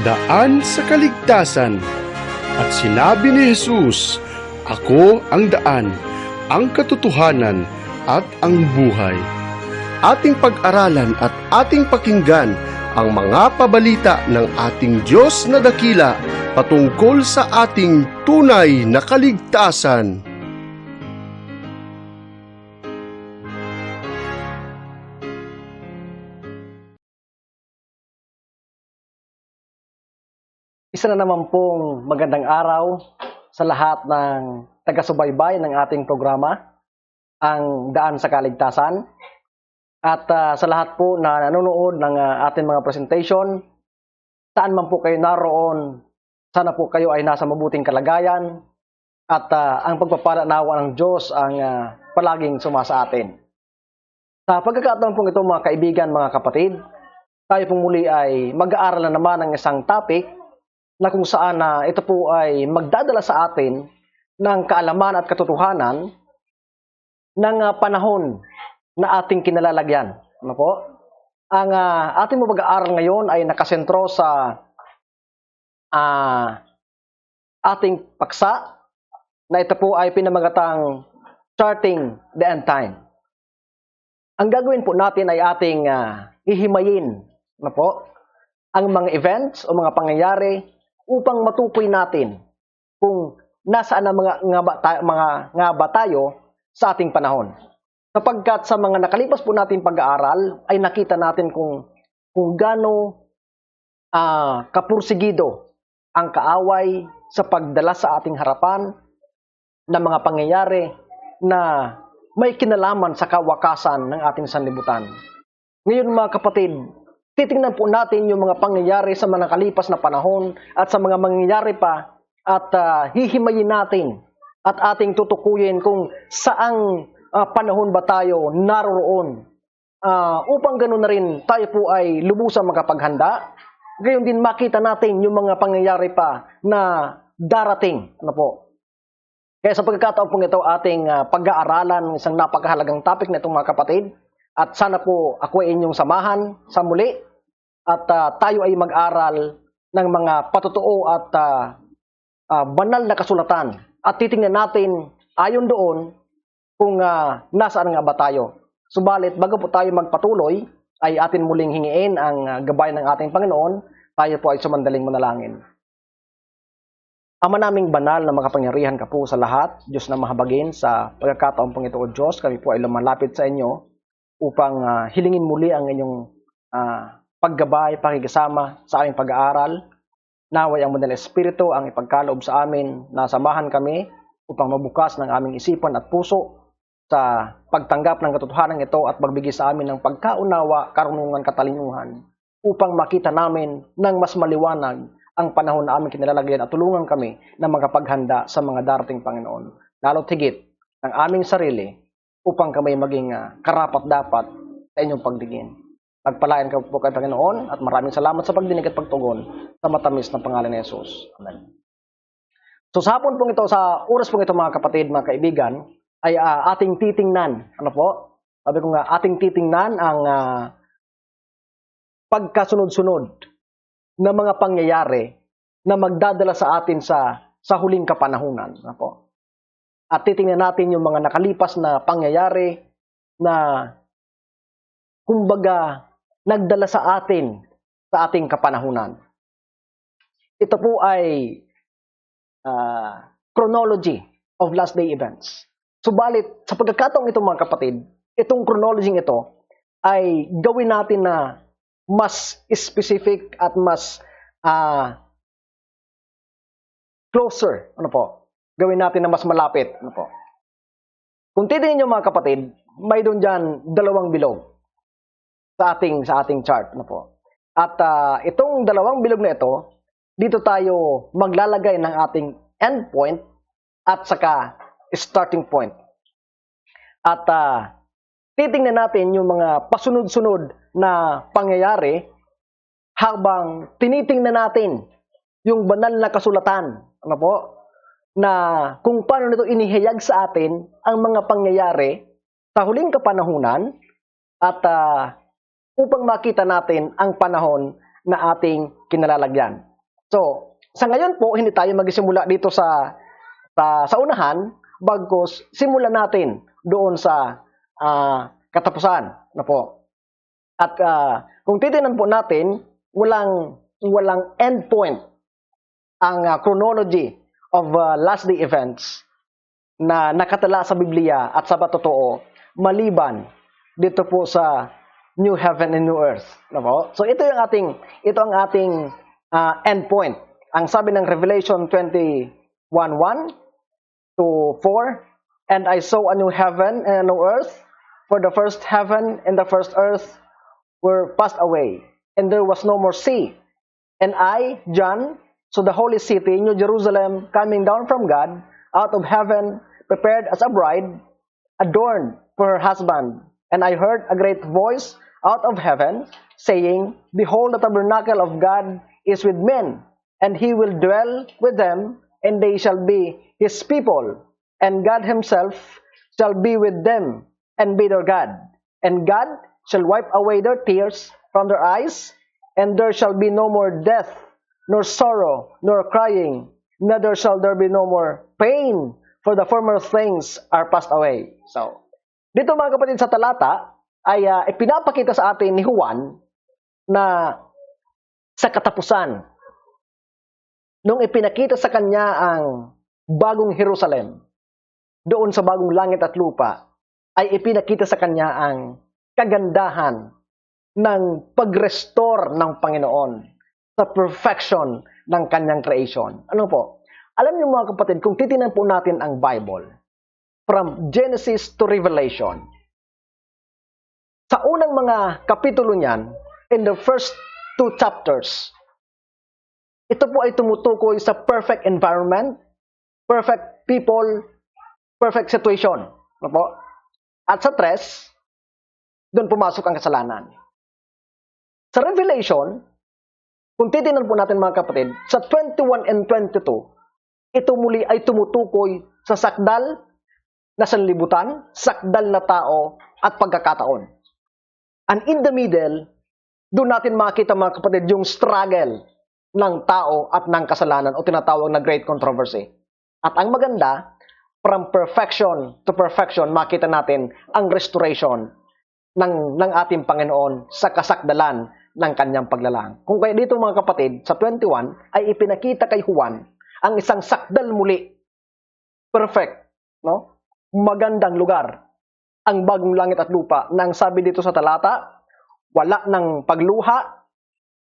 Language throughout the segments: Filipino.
daan sa kaligtasan. At sinabi ni Jesus, "Ako ang daan, ang katotohanan, at ang buhay." Ating pag-aralan at ating pakinggan ang mga pabalita ng ating Diyos na dakila patungkol sa ating tunay na kaligtasan. Isa na naman pong magandang araw sa lahat ng taga-subaybay ng ating programa, ang Daan sa Kaligtasan. At sa lahat po na nanonood ng ating mga presentation, saan man po kayo naroon, sana po kayo ay nasa mabuting kalagayan at ang pagpapala nawa ng Diyos ang palaging sumasa atin. Sa pagkakataon pong ito mga kaibigan, mga kapatid, tayo pong muli ay mag-aaral na naman ng isang topic na kung saan ito po ay magdadala sa atin ng kaalaman at katotohanan ng panahon na ating kinalalagyan. Ano po? Ang ating mag-aaral ngayon ay nakasentro sa ating paksa na ito po ay pinamagatang Charting the End Time. Ang gagawin po natin ay ating hihimayin ano po, ang mga events o mga pangyayari upang matukoy natin kung nasaan ang mga ba tayo sa ating panahon. Sapagkat sa mga nakalipas po natin pag-aaral ay nakita natin kung gaano kapursigido ang kaaway sa pagdala sa ating harapan ng mga pangyayari na may kinalaman sa kawakasan ng ating sanlibutan. Ngayon mga kapatid, titingnan po natin yung mga pangyayari sa mga nakalipas na panahon at sa mga mangyayari pa at hihimayin natin at ating tutukuyin kung saang panahon ba tayo naroroon upang ganoon na rin tayo po ay lubusang makapaghanda. Gayon din makita natin yung mga pangyayari pa na darating. Ano po? Kaya sa pagkakataon po ito ating pag-aaralan ng isang napakahalagang topic na itong mga kapatid. At sana po ako ay inyong samahan sa muli at tayo ay mag-aral ng mga patotoo at banal na kasulatan. At titingnan natin ayon doon kung nasaan nga ba tayo. Subalit bago po tayo magpatuloy ay atin muling hingiin ang gabay ng ating Panginoon. Tayo po ay sumandaling manalangin. Ama naming banal na makapangyarihan ka po sa lahat, Diyos na mahabagin, sa pagkakataon pong ito o Diyos, kami po ay lumalapit sa inyo upang hilingin muli ang inyong paggabay, pakikisama sa aming pag-aaral. Naway ang Banal na Espiritu ang ipagkaloob sa amin na samahan kami upang mabukas ng aming isipan at puso sa pagtanggap ng katotohanan ito at magbigay sa amin ng pagkaunawa, karunungan, katalinuhan upang makita namin ng mas maliwanag ang panahon na aming kinalalagyan at tulungan kami na makapaghanda sa mga darating Panginoon. Lalo't higit ang aming sarili upang kami maging karapat-dapat sa inyong pagdigin. Pagpalain ka po kay Panginoon at maraming salamat sa pagdinig at pagtugon sa matamis na pangalan ni Jesus. Amen. So sa hapon pong ito, sa oras pong ito mga kapatid, mga kaibigan, ay ating titingnan. Ano po? Sabi ko nga, ating titingnan ang pagkasunod-sunod na mga pangyayari na magdadala sa atin sa huling kapanahunan. Ano po? At titingnan natin yung mga nakalipas na pangyayari na kumbaga nagdala sa atin sa ating kapanahunan. Ito po ay chronology of last day events. Subalit, sa pagkakataong ito mga kapatid, itong chronology ito ay gawin natin na mas specific at mas closer. Ano po? Gawin natin na mas malapit. Ano po? Kung titingnan nyo mga kapatid, may doon dyan 2 bilog sa ating chart. Ano po? At itong 2 bilog na ito, dito tayo maglalagay ng ating end point at saka starting point. At titingnan natin yung mga pasunod-sunod na pangyayari habang tinitingnan natin yung banal na kasulatan. Ano po? Na kung paano nito inihayag sa atin ang mga pangyayari sa huling kapanahunan at upang makita natin ang panahon na ating kinalalagyan. So, sa ngayon po, hindi tayo magsimula dito sa unahan, bagkus simulan natin doon sa katapusan na po. At kung titingnan po natin, walang end point ang chronology of last day events na nakatala sa Biblia at sa patotoo maliban dito po sa new heaven and new earth. Na po? So ito ang ating end point. Ang sabi ng Revelation 21:1 to 4, and I saw a new heaven and a new earth, for the first heaven and the first earth were passed away, and there was no more sea. And I, John, saw the holy city, New Jerusalem, coming down from God, out of heaven, prepared as a bride, adorned for her husband. And I heard a great voice out of heaven, saying, Behold, the tabernacle of God is with men, and he will dwell with them, and they shall be his people, and God himself shall be with them, and be their God. And God shall wipe away their tears from their eyes, and there shall be no more death, nor sorrow, nor crying, neither shall there be no more pain, for the former things are passed away. So, dito mga kapatid sa talata, ay ipinapakita sa atin ni Juan na sa katapusan, nung ipinakita sa kanya ang bagong Jerusalem, doon sa bagong langit at lupa, ay ipinakita sa kanya ang kagandahan ng pag-restore ng Panginoon sa perfection ng kanyang creation. Ano po? Alam niyo mga kapatid, kung titingnan po natin ang Bible, from Genesis to Revelation, sa unang mga kapitulo niyan, in the first 2 chapters, ito po ay tumutukoy sa perfect environment, perfect people, perfect situation. Ano po? At sa 3, doon pumasok ang kasalanan. Sa Revelation, kung titingnan po natin mga kapatid, sa 21 and 22, ito muli ay tumutukoy sa sakdal na sanlibutan, sakdal na tao, at pagkakataon. And in the middle, doon natin makita mga kapatid yung struggle ng tao at ng kasalanan o tinatawag na great controversy. At ang maganda, from perfection to perfection, makita natin ang restoration ng ating Panginoon sa kasakdalan ng kanyang paglalang. Kung kaya dito mga kapatid, sa 21, ay ipinakita kay Juan ang isang sakdal muli. Perfect. No? Magandang lugar. Ang bagong langit at lupa na ang sabi dito sa talata, wala ng pagluha,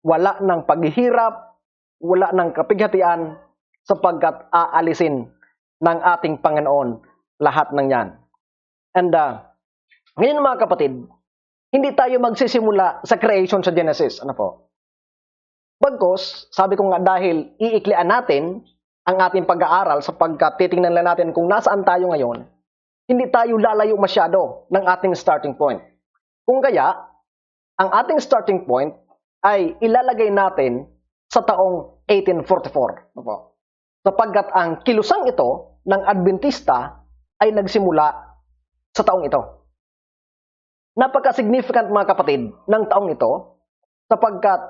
wala ng paghihirap, wala ng kapighatian, sapagkat aalisin ng ating Panginoon lahat ng yan. And ngayon mga kapatid, hindi tayo magsisimula sa creation sa Genesis. Ano po? Bagkus, sabi ko nga dahil iiklian natin ang ating pag-aaral sapagkat titingnan lang natin kung nasaan tayo ngayon, hindi tayo lalayo masyado ng ating starting point. Kung kaya, ang ating starting point ay ilalagay natin sa taong 1844. Ano po? Sapagkat ang kilusang ito ng Adventista ay nagsimula sa taong ito. Napaka-significant mga kapatid ng taong ito sapagkat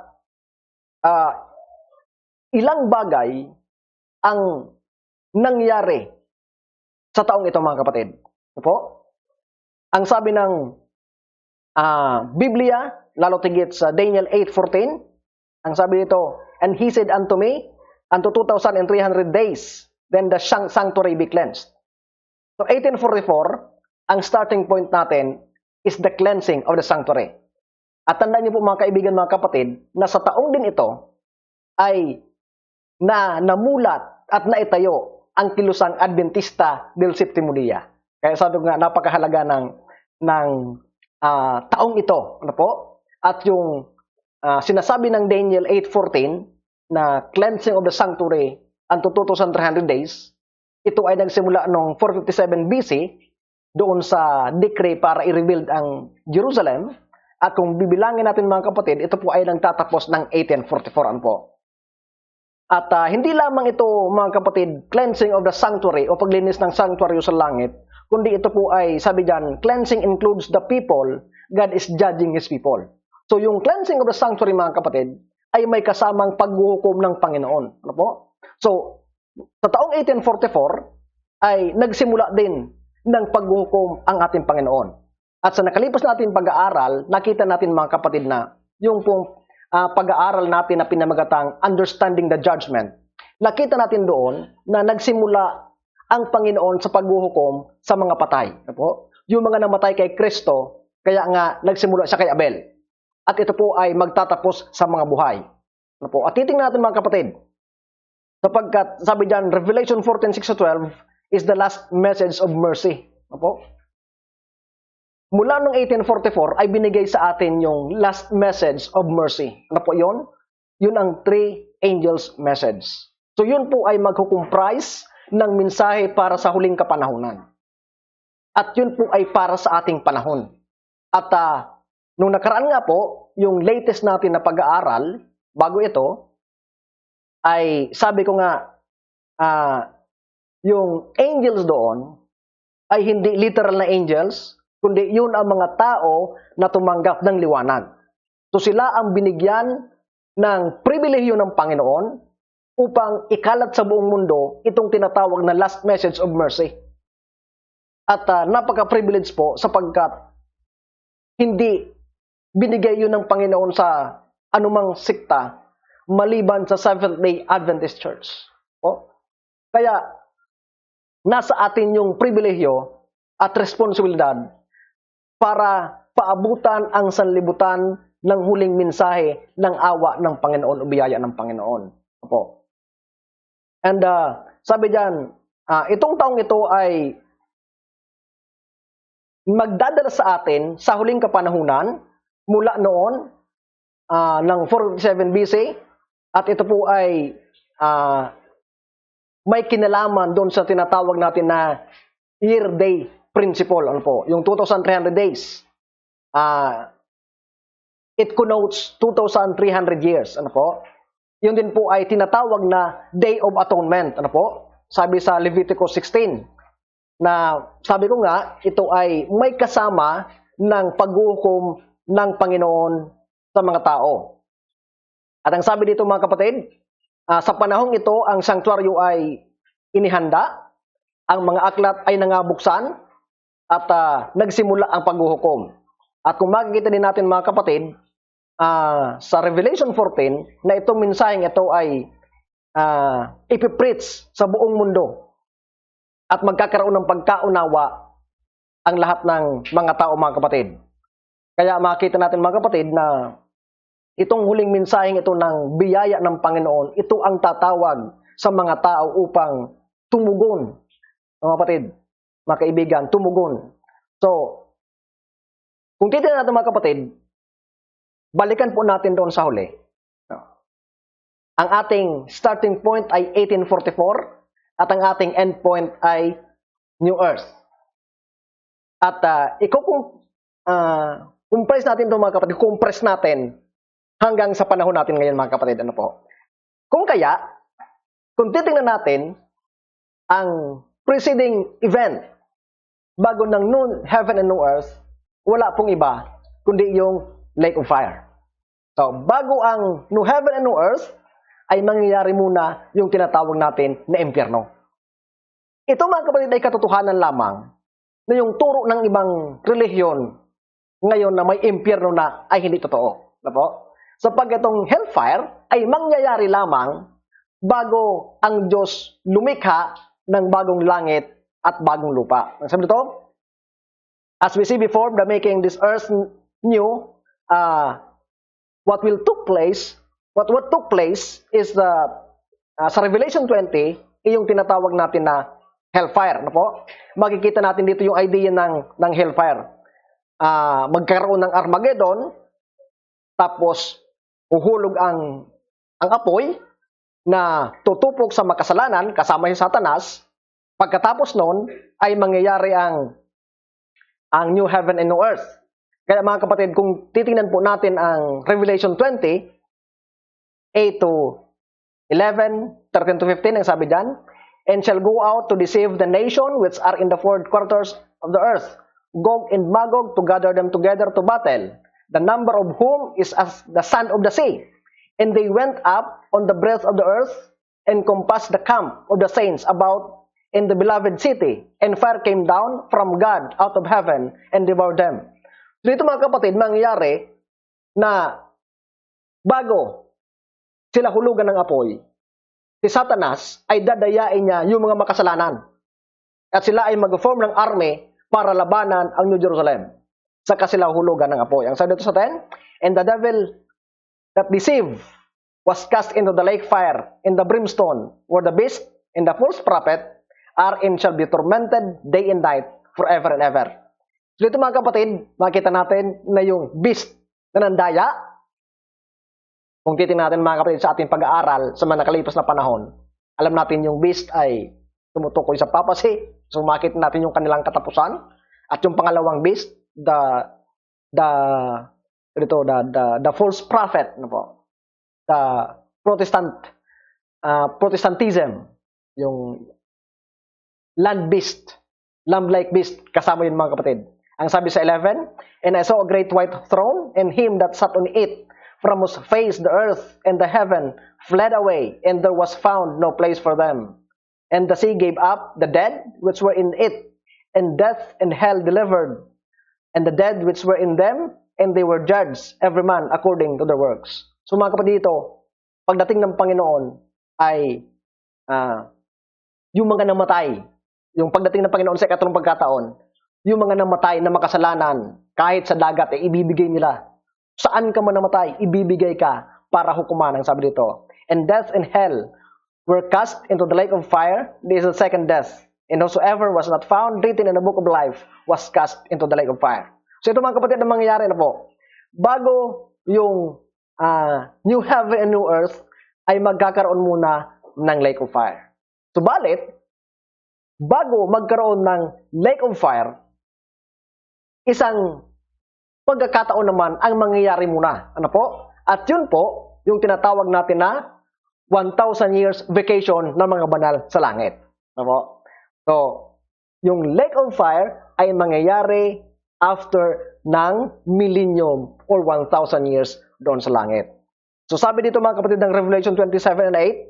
ilang bagay ang nangyari sa taong ito mga kapatid. Ano po? Ang sabi ng Biblia, lalo tigit sa Daniel 8:14, ang sabi dito, and he said unto me, unto 2,300 days, then the sanctuary be cleansed. So 1844, ang starting point natin is the cleansing of the sanctuary. At tandaan niyo po mga kaibigan, mga kapatid, na sa taong din ito ay namulat at naitayo ang kilusang Adventista del Séptimo Día. Kaya sabi ko nga, napakahalaga ng taong ito. Ano po? At yung sinasabi ng Daniel 8:14 na cleansing of the sanctuary unto 2,300 days, ito ay nagsimula noong 457 BC doon sa decree para i-rebuild ang Jerusalem. At kung bibilangin natin mga kapatid, ito po ay nagtatapos ng 1844. Ano po? At hindi lamang ito mga kapatid, cleansing of the sanctuary o paglinis ng sanctuary sa langit, kundi ito po ay, sabi dyan, cleansing includes the people, God is judging His people. So yung cleansing of the sanctuary mga kapatid, ay may kasamang paghuhukom ng Panginoon. Ano po? So, sa taong 1844 ay nagsimula din ng paghuhukom ang ating Panginoon. At sa nakalipas natin pag-aaral, nakita natin mga kapatid na yung pong pag-aaral natin na pinamagatang Understanding the Judgment, nakita natin doon na nagsimula ang Panginoon sa paghuhukom sa mga patay. Ano po? Yung mga namatay kay Kristo, kaya nga nagsimula siya kay Abel. At ito po ay magtatapos sa mga buhay. Ano po? At titingnan natin mga kapatid, sapagkat sabi diyan, Revelation 14:6-12 is the last message of mercy. Ano po? Mula noong 1844 ay binigay sa atin yung last message of mercy. Ano po yun? Yun ang three angels message. So yun po ay magkukumprise ng mensahe para sa huling kapanahunan. At yun po ay para sa ating panahon. At nung nakaraan nga po, yung latest natin na pag-aaral, bago ito, ay sabi ko nga, yung angels doon ay hindi literal na angels, kundi yun ang mga tao na tumanggap ng liwanag. So sila ang binigyan ng pribilehyo ng Panginoon upang ikalat sa buong mundo itong tinatawag na last message of mercy. At napaka-privilege po sapagkat hindi binigay yun ng Panginoon sa anumang sikta maliban sa Seventh-day Adventist Church. O? Kaya nasa atin yung pribilehyo at responsibilidad para paabutan ang sanlibutan ng huling mensahe ng awa ng Panginoon o biyaya ng Panginoon. Opo. And sabi diyan, itong taong ito ay magdadala sa atin sa huling kapanahunan mula noon ng 457 BC at ito po ay may kinalaman doon sa tinatawag natin na year-day principle. Ano po? Yung 2,300 days. It connotes 2,300 years. Ano po? Yun din po ay tinatawag na Day of Atonement. Ano po? Sabi sa Leviticus 16 na sabi ko nga, ito ay may kasama ng paghuhukom ng Panginoon sa mga tao. At ang sabi dito mga kapatid, sa panahong ito, ang sanctuaryo ay inihanda, ang mga aklat ay nangabuksan, at nagsimula ang paghuhukom. At kung makikita din natin mga kapatid, sa Revelation 14, na itong mensaheng ito ay ipipreach sa buong mundo at magkakaroon ng pagkaunawa ang lahat ng mga tao mga kapatid. Kaya makita natin mga kapatid na itong huling mensaheng ito ng biyaya ng Panginoon, ito ang tatawag sa mga tao upang tumugon. Mga kapatid, mga kaibigan, tumugon. So, kung titignan natin mga kapatid, balikan po natin doon sa huli. Ang ating starting point ay 1844 at ang ating end point ay New Earth. At compress natin ito mga kapatid, compress natin hanggang sa panahon natin ngayon mga kapatid. Ano po? Kung titignan natin ang preceding event bago ng new heaven and new earth, wala pong iba kundi yung lake of fire. So, bago ang new heaven and new earth, ay mangyayari muna yung tinatawag natin na impyerno. Ito mga kapatid ay katotohanan lamang na yung turo ng ibang relihiyon ngayon na may impyerno na ay hindi totoo. Diba? Sapagkat itong hellfire ay mangyayari lamang bago ang Diyos lumikha ng bagong langit at bagong lupa. Sabi dito, as we see before the making this earth new, what took place is sa Revelation 20, yung tinatawag natin na hellfire. Ano po? Makikita natin dito yung idea ng hellfire. Magkaroon ng Armageddon, tapos uhulog ang apoy na tutupok sa makasalanan kasama si Satanas. Pagkatapos noon ay mangyayari ang new heaven and new earth. Kaya mga kapatid, kung titingnan po natin ang Revelation 20, 8 to 11, 13 to 15, ang sabi dyan, and shall go out to deceive the nation which are in the four quarters of the earth, Gog and Magog, to gather them together to battle, the number of whom is as the sand of the sea. And they went up on the breadth of the earth and compassed the camp of the saints about in the beloved city. And fire came down from God out of heaven and devoured them. So ito mga kapatid, mangyayari na bago sila hulugan ng apoy, si Satanas ay dadayain niya yung mga makasalanan. At sila ay mag-form ng army para labanan ang New Jerusalem. Saka sila hulugan ng apoy. Ang sabi dito sa 10, and the devil that deceived was cast into the lake fire in the brimstone, where the beast and the false prophet are and shall be tormented day and night forever and ever. So ito mga kapatid, makita natin na yung beast na nandaya. Kung titingnan natin mga kapatid sa ating pag-aaral sa mga nakalipas na panahon, alam natin yung beast ay tumutukoy sa papacy. So makita natin yung kanilang katapusan. At yung pangalawang beast, the false prophet, ano po? The Protestantism, yung land beast, lamb-like beast, kasama yun mga kapatid. Ang sabi sa 11, and I saw a great white throne, and him that sat on it, from whose face the earth and the heaven fled away, and there was found no place for them. And the sea gave up the dead which were in it, and death and hell delivered, and the dead which were in them, and they were judged, every man according to their works. So mga kapatid dito, pagdating ng Panginoon ay yung mga namatay, yung pagdating ng Panginoon sa ikatlong pagkataon, yung mga namatay na makasalanan, kahit sa dagat, ibibigay nila. Saan ka man namatay, ibibigay ka para hukuman, ang sabi dito. And death and hell were cast into the lake of fire. This is the second death. And whosoever was not found written in the book of life was cast into the lake of fire. So ito mga kapatid, ang mangyayari na po. Bago yung new heaven and new earth, ay magkakaroon muna ng lake of fire. Subalit, bago magkaroon ng lake of fire, isang pagkakataon naman ang mangyayari muna. Ano po? At yun po, yung tinatawag natin na 1,000 years vacation ng mga banal sa langit. Ano po? So, yung lake of fire ay mangyayari after ng millennium or 1,000 years doon sa langit. So, sabi dito mga kapatid ng Revelation 27 and 8,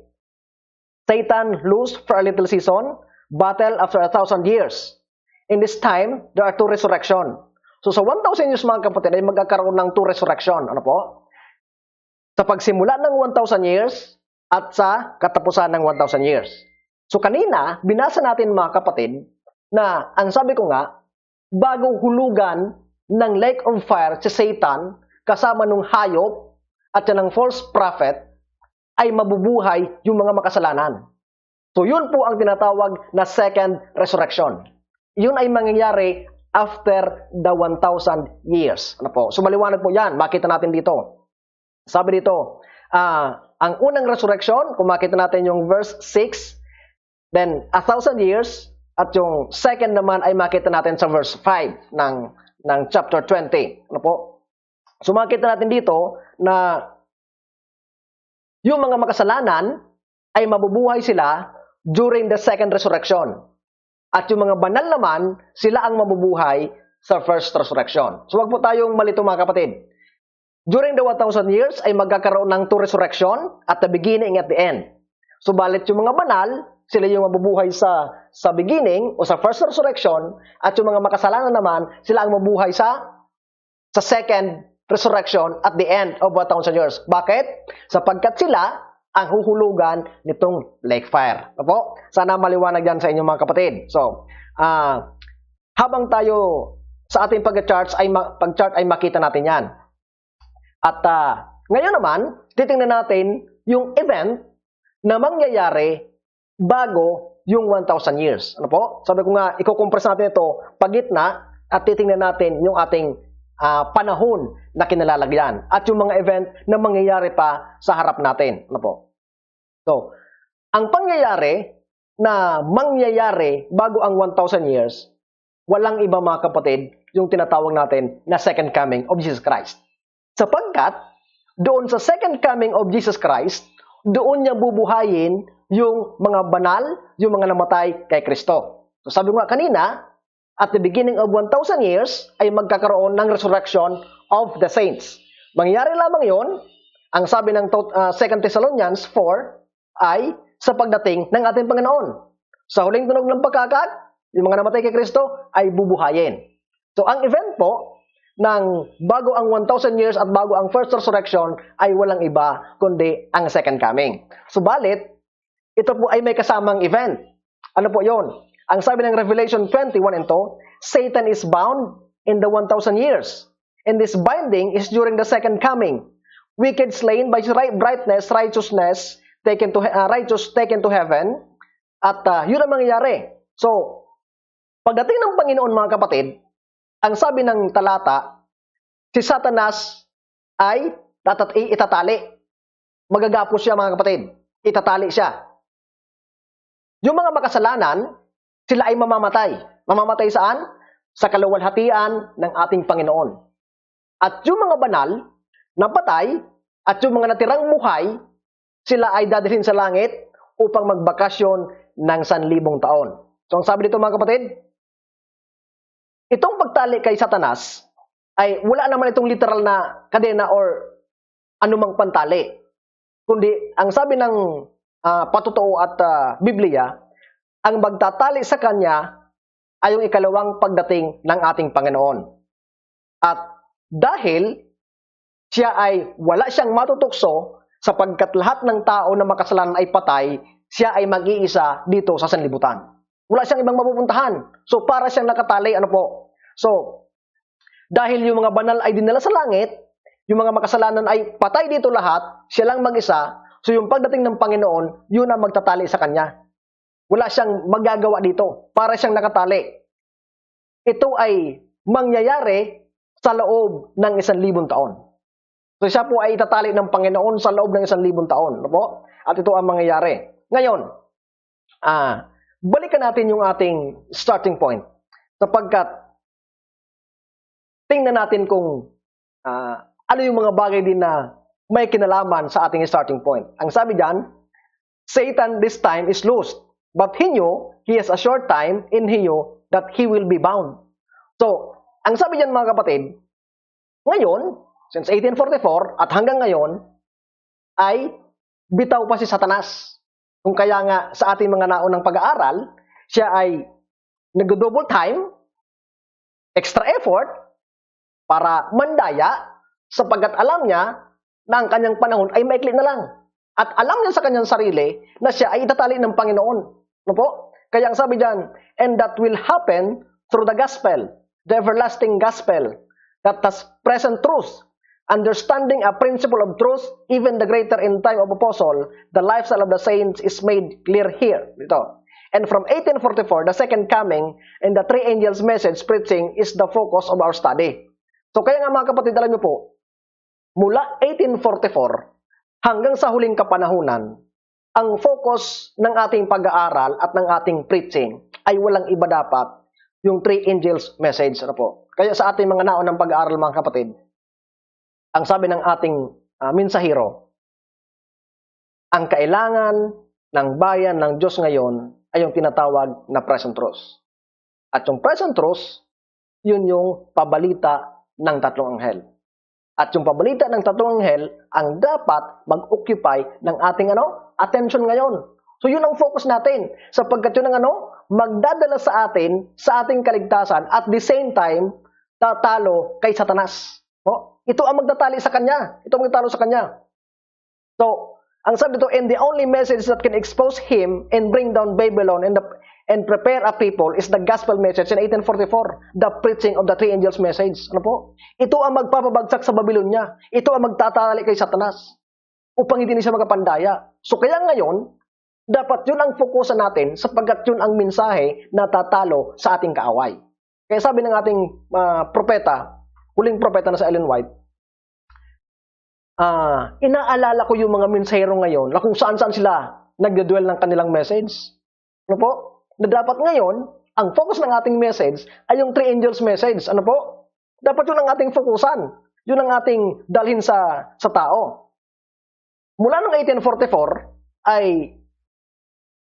Satan loose for a little season, battle after 1,000 years. In this time, there are two resurrection. So, sa 1,000 years mga kapatid ay magkakaroon ng two resurrection. Ano po? Sa pagsimula ng 1,000 years at sa katapusan ng 1,000 years. So, kanina, binasa natin mga kapatid na ang sabi ko nga, bago hulugan ng lake of fire si Satan kasama nung hayop at yan ng false prophet ay mabubuhay yung mga makasalanan. So, yun po ang tinatawag na second resurrection. Yun ay mangyayari after the 1,000 years. Ano po? So, maliwanag po yan. Makita natin dito. Sabi dito, ang unang resurrection, kung makita natin yung verse 6, then 1,000 years, at yung second naman ay makita natin sa verse 5 ng chapter 20. Ano po? So, makita natin dito na yung mga makasalanan ay mabubuhay sila during the second resurrection. At yung mga banal naman, sila ang mabubuhay sa first resurrection. So, wag po tayong malito mga kapatid. During the 1,000 years ay magkakaroon ng two resurrection at the beginning at the end. Subalit yung mga banal, sila yung mabubuhay sa beginning o sa first resurrection, at yung mga makasalanan naman, sila ang mabubuhay sa second resurrection at the end of 1,000 years. Bakit? Sapagkat sila ang huhulugan nitong lake fire. Opo? Sana maliwanag yan sa inyo mga kapatid. So, habang tayo sa ating pag-chart ay makita natin yan. At ngayon naman, titingnan natin yung event na mangyayari bago yung 1,000 years. Ano po? Sabi ko nga, i-compress natin ito pagitna at titingnan natin yung ating panahon na kinalalagyan at yung mga event na mangyayari pa sa harap natin. Ano po? So, ang pangyayari na mangyayari bago ang 1,000 years, walang iba mga kapatid yung tinatawag natin na second coming of Jesus Christ. Sapagkat, doon sa second coming of Jesus Christ, doon niya bubuhayin yung mga banal, yung mga namatay kay Kristo. So sabi ko nga kanina, at the beginning of 1,000 years, ay magkakaroon ng resurrection of the saints. Mangyayari lamang yon Ang sabi ng 2 Thessalonians 4 ay sa pagdating ng ating Panginoon. Sa huling tunog ng pagkakat, yung mga namatay kay Kristo ay bubuhayin. So ang event po ng bago ang 1,000 years at bago ang first resurrection ay walang iba kundi ang second coming. Subalit, ito po ay may kasamang event. Ano po yon? Ang sabi ng Revelation 21 and 2, Satan is bound in the 1,000 years. And this binding is during the second coming. Wicked slain by brightness, righteous taken to heaven. At yun ang mangyayari. So, pagdating ng Panginoon mga kapatid, ang sabi ng talata, si Satanas ay itatali. Magagapos siya mga kapatid. Itatali siya. Yung mga makasalanan, sila ay mamamatay. Mamamatay saan? Sa kaluwalhatian ng ating Panginoon. At yung mga banal na patay at yung mga natirang buhay, sila ay dadalhin sa langit upang magbakasyon ng 1,000 taon. So ang sabi dito mga kapatid, itong pagtali kay Satanas ay wala naman itong literal na kadena or anumang pantali. Kundi ang sabi ng patotoo at Biblia, ang magtatali sa kanya ay yung ikalawang pagdating ng ating Panginoon. At dahil siya ay wala siyang matutukso sapagkat lahat ng tao na makasalanan ay patay, siya ay mag-iisa dito sa sanlibutan. Wala siyang ibang mapupuntahan. So para siyang nakatali, ano po? So, dahil yung mga banal ay dinala sa langit, yung mga makasalanan ay patay dito lahat, siya lang mag-isa, so yung pagdating ng Panginoon, yun ang magtatali sa kanya. Wala siyang magagawa dito. Para siyang nakatali. Ito ay mangyayari sa loob ng 1,000 taon. So siya po ay itatali ng Panginoon sa loob ng 1,000 taon. Ano po? At ito ang mangyayari. Ngayon, balikan natin yung ating starting point. Sapagkat tingnan natin kung ano yung mga bagay din na may kinalaman sa ating starting point. Ang sabi diyan, Satan this time is loosed, but he knew he has a short time in he knew that he will be bound. So, ang sabi diyan mga kapatid, ngayon, since 1844 at hanggang ngayon, ay bitaw pa si Satanas. Kung kaya nga sa ating mga naunang pag-aaral, siya ay nag-double time, extra effort, para mandaya, sapagkat alam niya na ang kanyang panahon ay maikli na lang. At alam niya sa kanyang sarili na siya ay itatali ng Panginoon. Ano po? Kaya ang sabi diyan, and that will happen through the gospel, the everlasting gospel, that has present truth, understanding a principle of truth, even the greater in time of apostle, the lifestyle of the saints is made clear here. Dito. And from 1844, the second coming and the three angels' message preaching is the focus of our study. So kaya nga mga kapatid, alam niyo po, mula 1844 hanggang sa huling kapanahunan, ang focus ng ating pag-aaral at ng ating preaching ay walang iba dapat yung three angels' message. Ano po? Kaya sa ating mga naunang pag-aaral mga kapatid, ang sabi ng ating mensahero, ang kailangan ng bayan ng Diyos ngayon ay yung tinatawag na present truth. At yung present truth, yun yung pabalita ng tatlong anghel. At yung pabalita ng tatlong anghel ang dapat mag-occupy ng ating attention ngayon. So yun ang focus natin. Sapagkat yun ang magdadala sa atin, sa ating kaligtasan, at the same time, tatalo kay Satanas. Ito ang magtatali sa kanya. Ito ang magtatalo sa kanya. So, ang sabi dito, and the only message that can expose him and bring down Babylon and prepare a people is the gospel message in 1844, the preaching of the three angels' message. Ano po? Ito ang magpapabagsak sa Babylonia. Ito ang magtatali kay Satanas upang hindi siya magkapandaya. So, kaya ngayon, dapat yun ang fokusan natin sapagkat yun ang mensahe na tatalo sa ating kaaway. Kaya sabi ng ating propeta, huling propeta na sa Ellen White, inaalala ko yung mga mensahero ngayon na kung saan-saan sila nagdadwell ng kanilang message. Ano po? Na dapat ngayon, ang focus ng ating message ay yung three angels message. Ano po? Dapat yun ang ating fokusan. Yun ang ating dalhin sa tao. Mula noong 1844 ay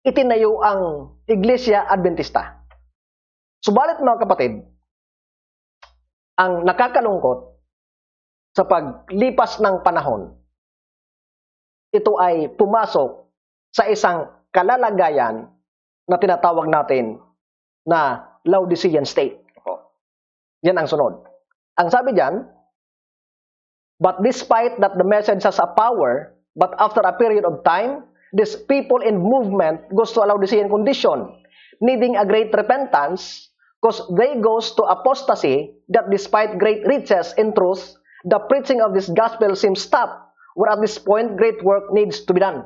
itinayo ang Iglesia Adventista. Subalit mga kapatid, ang nakakalungkot sa paglipas ng panahon, ito ay pumasok sa isang kalalagayan na tinatawag natin na Laodicean state. Yan ang sunod. Ang sabi diyan, but despite that the message has a power, but after a period of time, this people in movement goes to a Laodicean condition, needing a great repentance, because they goes to apostasy that despite great riches in truth, the preaching of this gospel seems stopped, where at this point, great work needs to be done.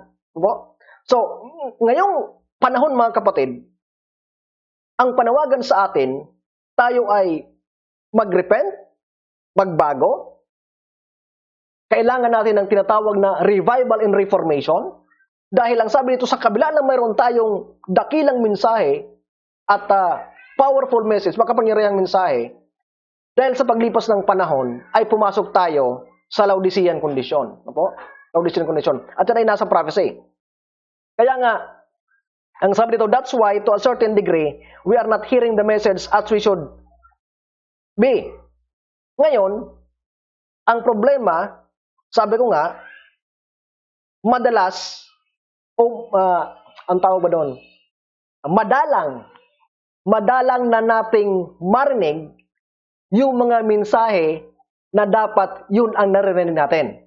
So, ngayong panahon mga kapatid, ang panawagan sa atin, tayo ay mag-repent, magbago. Kailangan natin ng tinatawag na revival and reformation. Dahil ang sabi dito, sa kabila na mayroon tayong dakilang mensahe at powerful message, makapangyarihang mensahe, dahil sa paglipas ng panahon, ay pumasok tayo sa Laodicean condition. Laodicean condition. At yan ay nasa prophecy. Kaya nga, ang sabi dito, that's why to a certain degree, we are not hearing the message as we should be. Ngayon, ang problema, sabi ko nga, madalas, ang tawag ba doon? Madalang na nating marinig yung mga mensahe na dapat yun ang naririnig natin.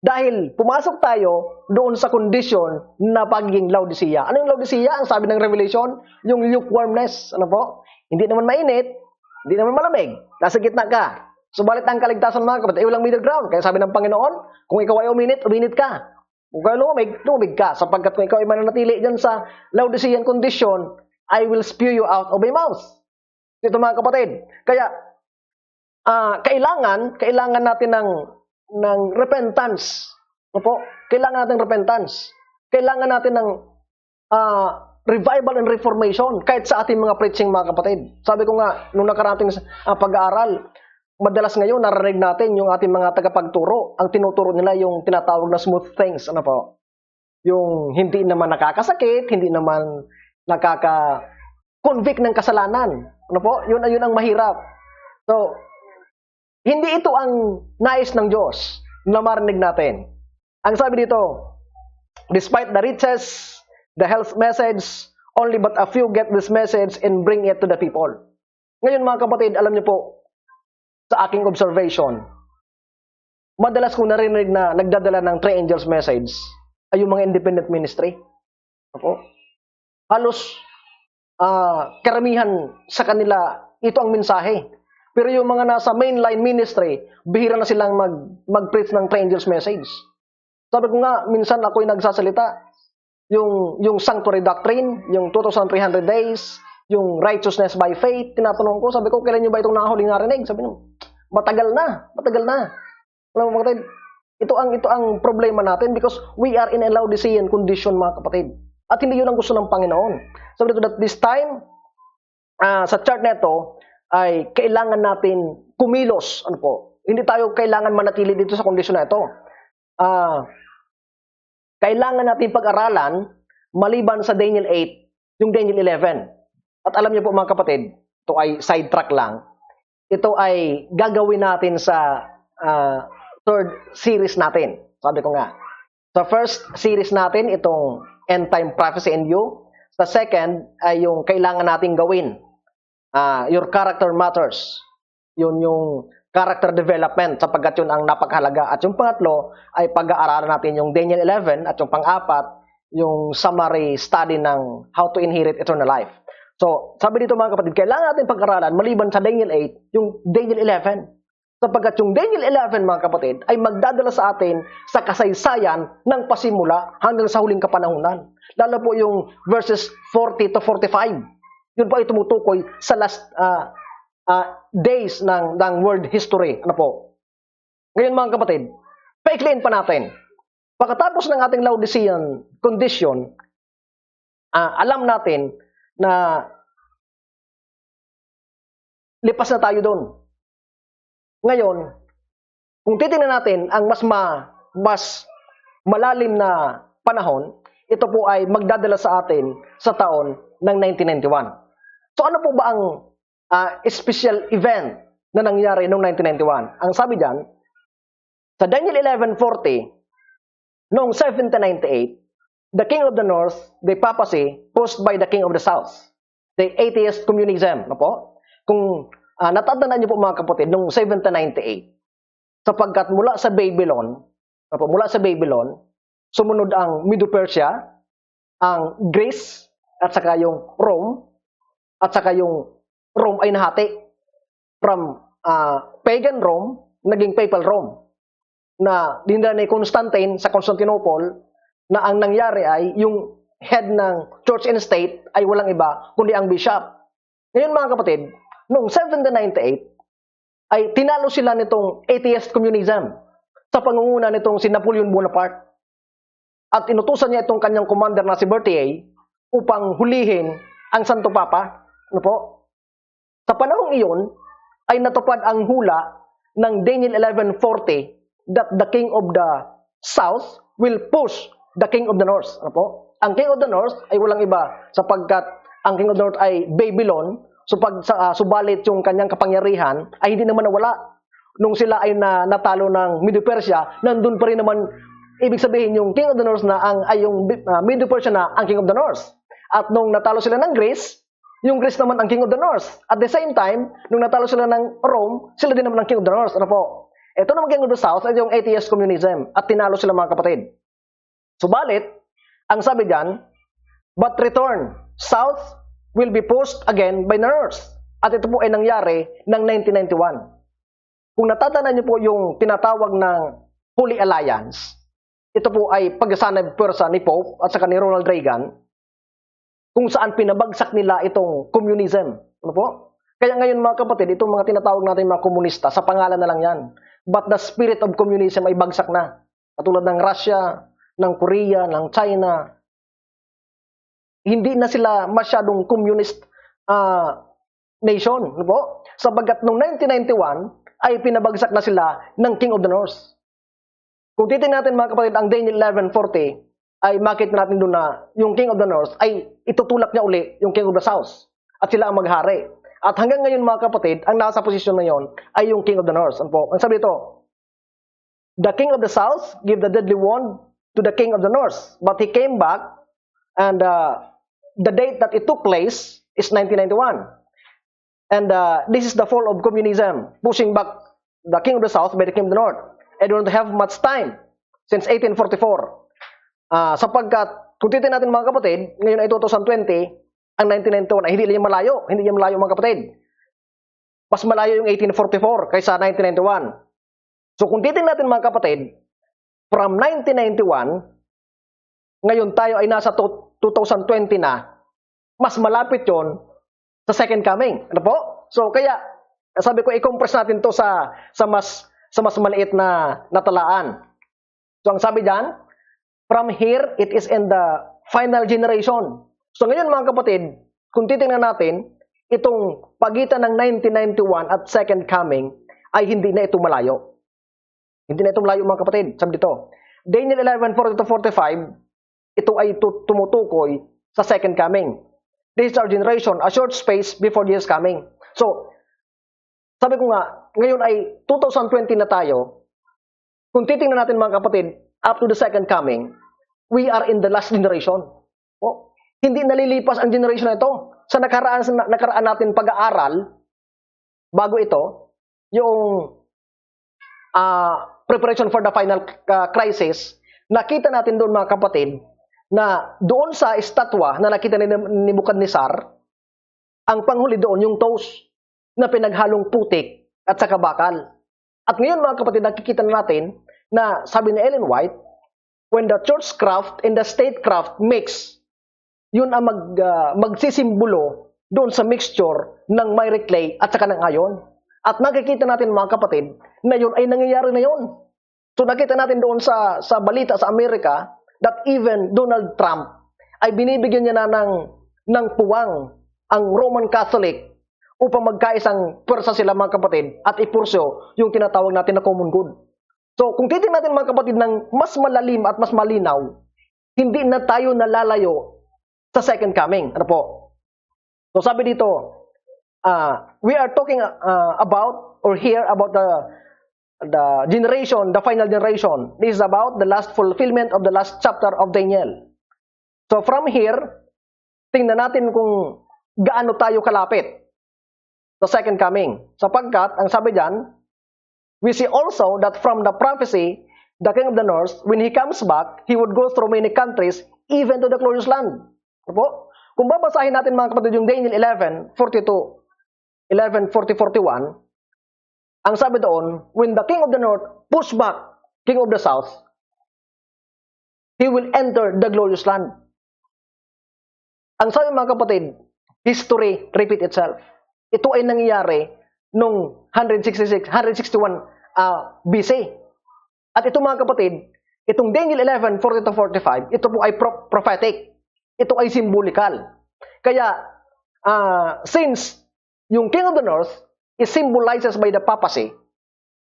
Dahil pumasok tayo doon sa kondisyon na pagiging Laodicea. Ano yung Laodicea? Ang sabi ng Revelation, yung lukewarmness. Ano po? Hindi naman mainit, hindi naman malamig. Nasa gitna ka. Subalit ang kaligtasan mga kapatid ay walang middle ground. Kaya sabi ng Panginoon, kung ikaw ay uminit ka. Kung ikaw lumamig ka. Sapagkat kung ikaw ay mananatili dyan sa Laodicean condition, I will spew you out of my mouth. Ito mga kapatid. Kaya, kailangan natin ng repentance. Opo? Kailangan natin repentance. Kailangan natin ng revival and reformation kahit sa ating mga preaching mga kapatid. Sabi ko nga, nung nakarating pag-aaral, madalas ngayon narinig natin yung ating mga tagapagturo. Ang tinuturo nila yung tinatawag na smooth things. Ano po? Yung hindi naman nakakasakit, hindi naman nakaka-convict ng kasalanan. Ano po? Yun ang mahirap. So, hindi ito ang nais ng Diyos na marinig natin. Ang sabi dito, despite the riches, the health message, only but a few get this message and bring it to the people. Ngayon mga kapatid, alam niyo po, sa aking observation, madalas kong narinig na nagdadala ng three angels message ay yung mga independent ministry. Opo. Halos karamihan sa kanila, ito ang mensahe. Pero yung mga nasa mainline ministry, bihira na silang mag-preach ng three angels message. Sabi ko nga, minsan ako'y nagsasalita, yung sanctuary doctrine, yung 2,300 days, yung righteousness by faith, tinatanong ko, sabi ko, kailan nyo ba itong nakahuling narinig? Sabi nyo, matagal na. Alam mo mga kapatid, ito ang problema natin because we are in a Laodicean condition mga kapatid. At hindi yun ang gusto ng Panginoon. Sabi dito that this time, sa chart na ito, ay kailangan natin kumilos. Ano po? Hindi tayo kailangan manatili dito sa kondisyon na ito. Kailangan natin pag-aralan maliban sa Daniel 8, yung Daniel 11. At alam niyo po mga kapatid, ito ay sidetrack lang. Ito ay gagawin natin sa third series natin. Sabi ko nga. Sa first series natin, itong End Time Prophecy and You. Sa second, ay yung kailangan nating gawin. Your character matters. Yun yung character development sapagkat yun ang napakahalaga. At yung pangatlo ay pag-aaralan natin yung Daniel 11 at yung pang-apat, yung summary study ng how to inherit eternal life. So, sabi dito mga kapatid, kailangan natin pag-aralan maliban sa Daniel 8, yung Daniel 11. Sapagkat yung Daniel 11 mga kapatid ay magdadala sa atin sa kasaysayan ng pasimula hanggang sa huling kapanahunan. Lalo po yung verses 40 to 45. Yun po ay tumutukoy sa last days ng world history. Ano po? Ngayon mga kapatid, paikliin pa natin. Pagkatapos ng ating Laodicean condition, alam natin na lipas na tayo doon. Ngayon, kung titingnan natin ang mas malalim na panahon, ito po ay magdadala sa atin sa taon ng 1991. So ano po ba ang special event na nangyari noong 1991? Ang sabi diyan, sa Daniel 11:40, Noong 1798, the King of the North, the papacy, pushed by the King of the South, the atheist communism. No po? Kung natatandaan niyo po mga kapatid, noong 1798, sapagkat mula sa Babylon, sumunod ang Medo-Persia, ang Greece, at saka yung Rome, at saka yung Rome ay nahati from pagan Rome, naging papal Rome, na dinala ni Constantine sa Constantinople, na ang nangyari ay yung head ng church and state ay walang iba kundi ang bishop. Ngayon mga kapatid, noong 1798 ay tinalo sila nitong atheist communism sa pangunguna nitong si Napoleon Bonaparte. At inutusan niya itong kanyang commander na si Berthier upang hulihin ang Santo Papa. Ano po? Sa panahong iyon ay natupad ang hula ng Daniel 11:40 that the king of the south will push the king of the north. Ano po? Ang king of the north ay walang iba sapagkat ang king of the north ay Babylon. Subalit yung kanyang kapangyarihan ay hindi naman nawala. Nung sila ay natalo ng Medo-Persia, nandun pa rin naman, ibig sabihin yung king of the north na yung Medo-Persia na ang king of the north. At nung natalo sila ng Greece, yung Greece naman ang king of the north. At the same time, nung natalo sila ng Rome, sila din naman ang king of the north. Ano po? Ito naman king of the south ay yung atheist communism at tinalo sila mga kapatid. Subalit, ang sabi diyan, but return south will be pushed again by the north. At ito po ay nangyari ng 1991. Kung natatandaan niyo po yung tinatawag ng Holy Alliance, ito po ay pagsasanay pwersa ni Pope at saka ni Ronald Reagan, kung saan pinabagsak nila itong communism. Ano po? Kaya ngayon mga kapatid, itong mga tinatawag natin mga komunista, sa pangalan na lang yan. But the spirit of communism ay bagsak na. Katulad ng Russia, ng Korea, ng China. Hindi na sila masyadong communist nation. Ano po? Sabagat noong 1991, ay pinabagsak na sila ng King of the North. Kung titingnan natin mga kapatid, ang Daniel 11:40, ay makita natin doon na yung King of the North ay itutulak niya uli yung King of the South. At sila ang maghari. At hanggang ngayon mga kapatid, ang nasa posisyon na yon ay yung King of the North. Ano po? Ang sabi ito, the King of the South gave the deadly wound to the King of the North. But he came back, and the date that it took place is 1991. And this is the fall of communism, pushing back the King of the South by the King of the North. And we don't have much time since 1844. Sapagkat, kung titignan natin mga kapatid, ngayon ay 2020, ang 1991 ay hindi yan malayo. Hindi yan malayo mga kapatid. Mas malayo yung 1844 kaysa 1991. So kung titignan natin mga kapatid, from 1991, ngayon tayo ay nasa 2020 na, mas malapit yon sa second coming. Ano po? So kaya, sabi ko, i-compress natin to sa mas maliit na talaan. So ang sabi diyan, from here, it is in the final generation. So ngayon mga kapatid, kung titingnan natin, itong pagitan ng 1991 at second coming, ay hindi na ito malayo. Hindi na ito malayo mga kapatid. Sabi dito, Daniel 11:40-45, ito ay tumutukoy sa second coming. This is our generation, a short space before Jesus coming. So, sabi ko nga, ngayon ay 2020 na tayo. Kung titingnan natin mga kapatid, up to the second coming, we are in the last generation. Oh, hindi nalilipas ang generation na ito. Sa nakaraan natin pag-aaral, bago ito, yung preparation for the final crisis, nakita natin doon mga kapatid, na doon sa estatwa na nakita ni Nebuchadnezzar, ang panghuli doon yung toes na pinaghalong putik at saka bakal. At ngayon mga kapatid, nakikita natin na sabi ni Ellen White, when the churchcraft and the statecraft mix, yun ang magsisimbolo doon sa mixture ng miry clay at saka ng iron. At nakikita natin mga kapatid na yun ay nangyayari na yun. So nakita natin doon sa balita sa Amerika that even Donald Trump ay binibigyan niya na ng puwang ang Roman Catholic upang magkaisang pwersa sila mga kapatid at ipursyo yung tinatawag natin na common good. So kung titingnan natin mga kapatid ng mas malalim at mas malinaw, hindi na tayo nalalayo sa second coming. Ano po? So sabi dito, we are talking about or here about the final generation. This is about the last fulfillment of the last chapter of Daniel. So from here, tingnan natin kung gaano tayo kalapit sa second coming. Sapagkat, ang sabi diyan, we see also that from the prophecy, the king of the north, when he comes back, he would go through many countries, even to the glorious land. Opo? Kung babasahin natin mga kapatid yung Daniel 11:40-41, ang sabi doon, when the king of the north push back king of the south, he will enter the glorious land. Ang sabi mga kapatid, history repeat itself. Ito ay nangyayari noong 161 BC. At ito mga kapatid, itong Daniel 11:40-45, ito po ay prophetic. Ito ay symbolical. Kaya, since yung king of the north is symbolizes by the papacy,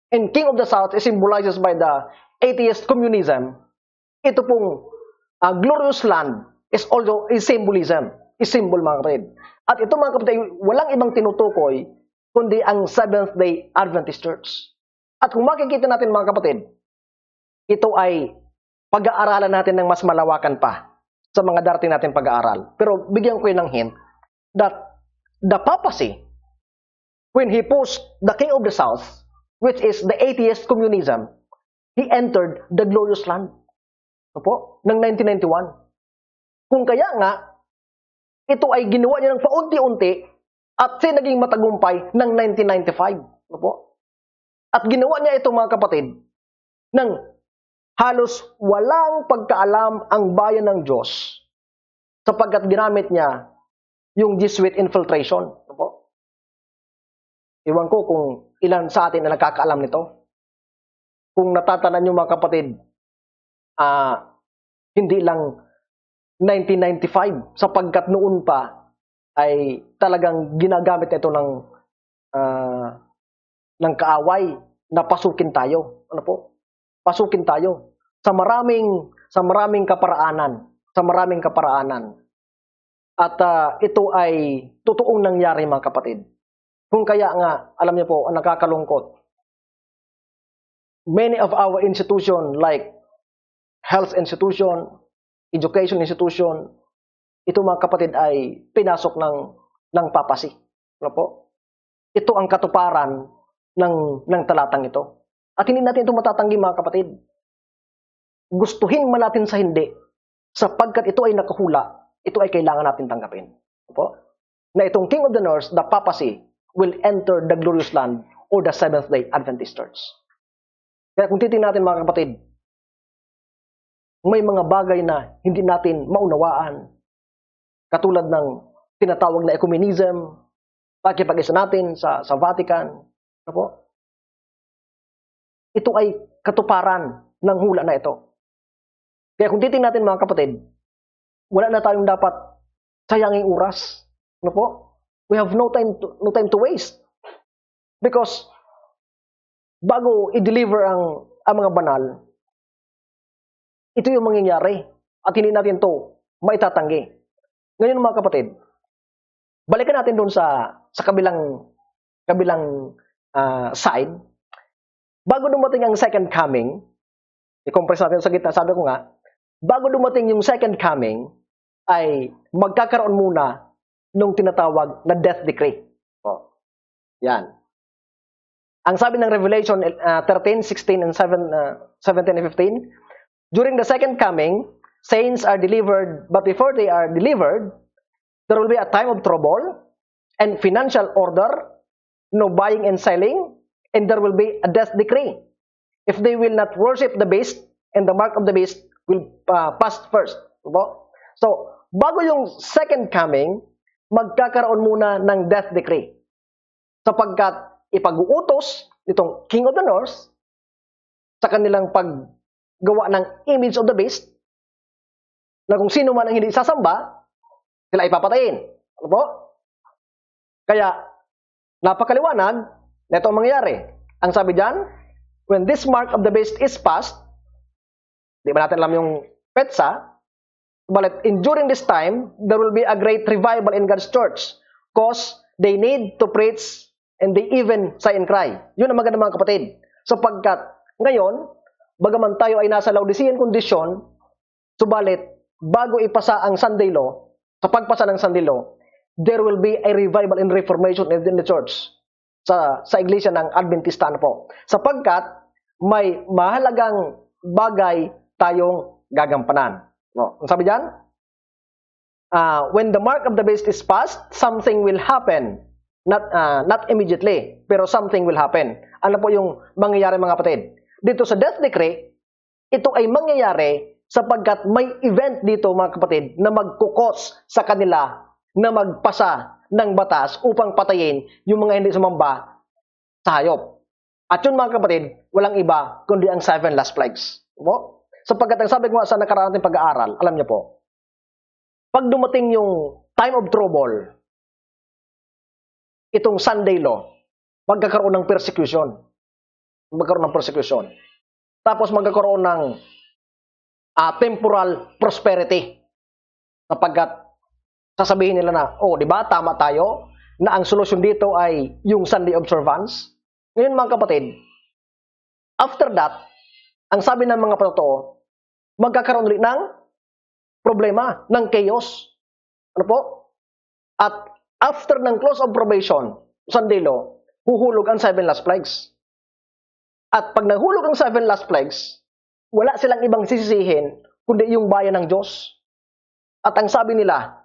and king of the south is symbolizes by the atheist communism, ito pong glorious land is also is symbolism, is symbol mga kapatid. At ito mga kapatid, walang ibang tinutukoy kundi ang Seventh-day Adventist Church. At kung makikita natin mga kapatid, ito ay pag-aaralan natin ng mas malawakan pa sa mga darating natin pag-aaral. Pero bigyan ko yun ng hint that the papacy, when he pushed the king of the south, which is the atheist communism, he entered the glorious land. Opo, ng 1991. Kung kaya nga, ito ay ginawa niya ng paunti-unti at siya naging matagumpay ng 1995. Opo? At ginawa niya ito mga kapatid ng halos walang pagkaalam ang bayan ng Diyos sapagkat ginamit niya yung Jesuit infiltration. Opo? Iwan ko kung ilan sa atin na nakakaalam nito. Kung natatanan niyo mga kapatid, hindi lang 1995 sapagkat noon pa ay talagang ginagamit ito ng kaaway na pasukin tayo. Ano po? Pasukin tayo sa maraming kaparaanan, At ito ay totoong nangyari mga kapatid. Kung kaya nga, alam niyo po, ang nakakalungkot. Many of our institution like health institution, education institution, ito mga kapatid ay pinasok ng papacy. Ano po? Ito ang katuparan ng talatang ito. At hindi natin ito matatanggi mga kapatid. Gustuhin man natin sa hindi, sapagkat ito ay nakahula, ito ay kailangan natin tanggapin. Ano po? Na itong King of the North, the papacy, will enter the glorious land or the Seventh-day Adventist Church. Kaya kung titingnan natin mga kapatid, may mga bagay na hindi natin maunawaan. Katulad ng tinatawag na ecumenism, pakipag-isa natin sa Vatican. Ano po? Ito ay katuparan ng hula na ito. Kaya kung titingnan natin mga kapatid, wala na tayong dapat sayanging oras. Ano po? We have no time to waste. Because bago i-deliver ang mga banal, ito yung mangyayari at hindi natin to maitatanggi. Ngayon mga kapatid, balikan natin doon sa kabilang side. Bago dumating ang second coming, i-compress natin sa gitna, sabi ko nga, bago dumating yung second coming, ay magkakaroon muna nung tinatawag na death decree. O, yan. Ang sabi ng Revelation 13, 16, and 17 and 15, during the second coming, saints are delivered, but before they are delivered, there will be a time of trouble and financial order, no buying and selling, and there will be a death decree. If they will not worship the beast, and the mark of the beast will pass first. So, bago yung second coming, magkakaroon muna ng death decree. Sapagkat ipag-uutos nitong King of the North sa kanilang paggawa ng image of the beast, na kung sino man ang hindi sasamba, sila ipapatayin. Ano po? Kaya, napakaliwanag na ito ang mangyayari. Ang sabi dyan, when this mark of the beast is passed, di ba natin alam yung petsa, but during this time, there will be a great revival in God's church because they need to preach and they even sigh and cry. Yun ang maganda mga kapatid. Sapagkat ngayon, bagaman tayo ay nasa Laodicean condition, subalit bago ipasa ang Sunday law, sa pagpasa ng Sunday law, there will be a revival and reformation in the church sa iglesia ng Adventista po. Sapagkat may mahalagang bagay tayong gagampanan. No, ang sabi diyan, when the mark of the beast is passed, something will happen. Not immediately, pero something will happen. Ano po yung mangyayari mga kapatid? Dito sa death decree, ito ay mangyayari sapagkat may event dito mga kapatid na magkukos sa kanila na magpasa ng batas upang patayin yung mga hindi sumamba sa hayop. At yun mga kapatid, walang iba kundi ang 7 last plagues. Po? Sapagkat ang sabi ko sa nakaraan nating pag-aaral, alam niyo po, pag dumating yung time of trouble, itong Sunday law, magkakaroon ng persecution. Magkakaroon ng persecution. Tapos magkakaroon ng temporal prosperity. Sapagkat sasabihin nila na, di ba, tama tayo na ang solusyon dito ay yung Sunday observance. Ngayon mga kapatid, after that, ang sabi ng mga patotoo, magkakaroon ulit ng problema, ng chaos. Ano po? At after ng close of probation, Sunday law, huhulog ang 7 last plagues. At pag nahulog ang 7 last plagues, wala silang ibang sisisihin kundi yung bayan ng Diyos. At ang sabi nila,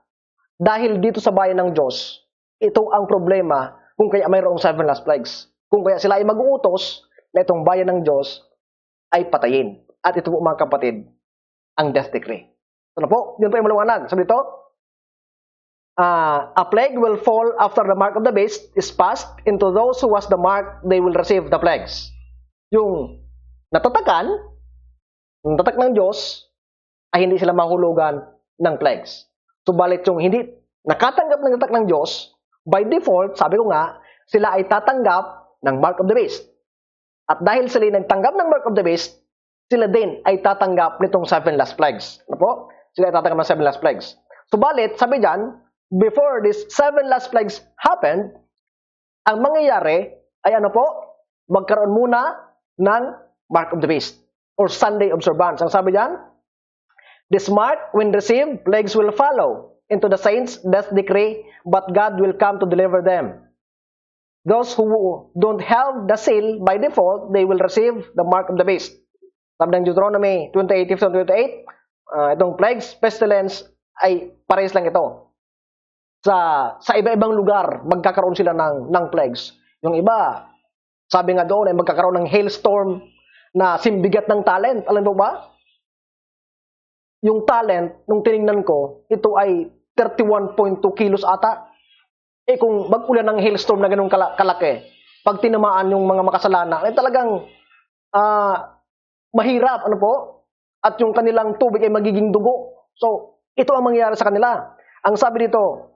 dahil dito sa bayan ng Diyos, ito ang problema kung kaya mayroong 7 last plagues. Kung kaya sila ay mag-uutos na itong bayan ng Diyos ay patayin. At ito po mga kapatid, ang death decree. Ano po? Yun po yung maliwanag. Sabi ito, a plague will fall after the mark of the beast is passed. Into those who was the mark, they will receive the plagues. Yung natatakan, yung tatak ng Diyos, ay hindi sila mahulugan ng plagues. Subalit yung hindi nakatanggap ng tatak ng Diyos, by default, sabi ko nga, sila ay tatanggap ng mark of the beast. At dahil sila ay nagtanggap ng mark of the beast, sila din ay tatanggap nitong 7 last plagues. Ano po? Sila ay tatanggap ng 7 last plagues. Subalit, sabi dyan, before this 7 last plagues happened, ang mangyayari ay ano po? Magkaroon muna ng mark of the beast or Sunday observance. Ang sabi dyan, this mark, when received, plagues will follow into the saints' death decree, but God will come to deliver them. Those who don't have the seal by default, they will receive the mark of the beast. Sabi ng Deuteronomy 28:28, itong plagues, pestilence, ay parehas lang ito. Sa iba-ibang lugar, magkakaroon sila ng plagues. Yung iba, sabi nga doon, ay magkakaroon ng hailstorm na simbigat ng talent. Alam mo ba? Yung talent, nung tinignan ko, ito ay 31.2 kilos ata. Kung mag-ulan ng hailstorm na ganun kalaki, pag tinamaan yung mga makasalanan, ay talagang mahirap, ano po? At yung kanilang tubig ay magiging dugo. So, ito ang mangyayari sa kanila. Ang sabi dito,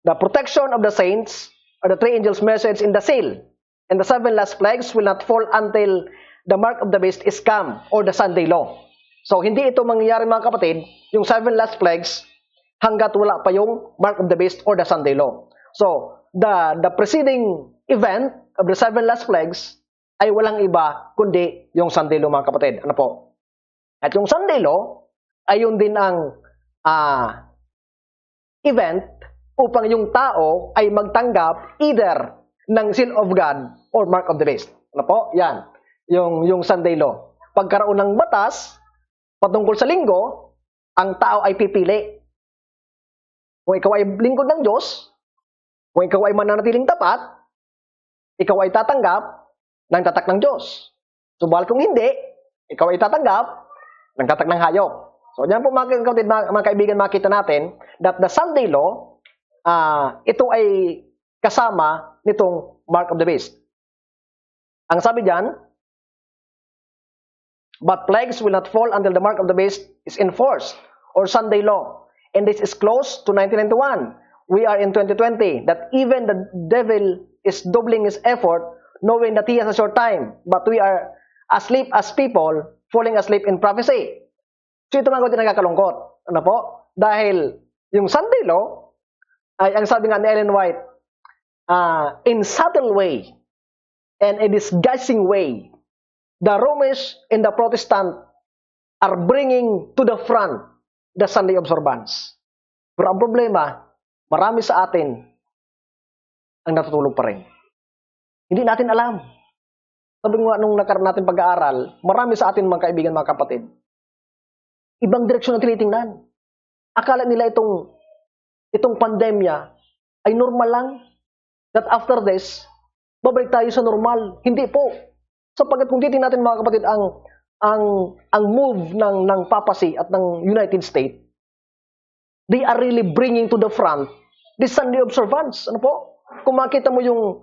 the protection of the saints are the 3 angels' message in the seal, and the 7 last plagues will not fall until the mark of the beast is come, or the Sunday law. So, hindi ito mangyayari mga kapatid, yung 7 last plagues, hanggat wala pa yung mark of the beast or the Sunday law. So, the preceding event of the 7 last plagues ay walang iba kundi yung Sunday law mga kapatid. Ano po? At yung Sunday law ay yun din ang event upang yung tao ay magtanggap either ng seal of God or mark of the beast. Ano po? Yan. Yung Sunday law. Pagkaroon ng batas patungkol sa linggo, ang tao ay pipili. Kung ikaw ay lingkod ng Diyos, kung ikaw ay mananatiling tapat, ikaw ay tatanggap ng tatak ng Diyos. Subalit kung hindi, ikaw ay tatanggap ng tatak ng hayop. So, diyan po mga kaibigan, makita natin that the Sunday law, ito ay kasama nitong mark of the beast. Ang sabi diyan, but plagues will not fall until the mark of the beast is enforced, or Sunday law. And this is close to 1991. We are in 2020, that even the devil is doubling his effort, knowing that he has a short time, but we are asleep as people, falling asleep in prophecy. So ito mga kapatid nakakalungkot. Ano po? Dahil yung Sunday law, ay ang sabi nga ni Ellen White, in subtle way, and a disguising way, the Romish and the Protestant are bringing to the front the Sunday observance. Pero ang problema, marami sa atin ang natutulog pa rin. Hindi natin alam. Sabi nga nung nakaroon natin pag-aaral, marami sa atin mga kaibigan, mga kapatid, ibang direksyon ang tinitingnan. Akala nila itong pandemya ay normal lang, that after this, babalik tayo sa normal. Hindi po. Sapagkat kung titingnan natin mga kapatid ang move ng papacy at ng United States, they are really bringing to the front the Sunday observance. Ano po? Kung makita mo yung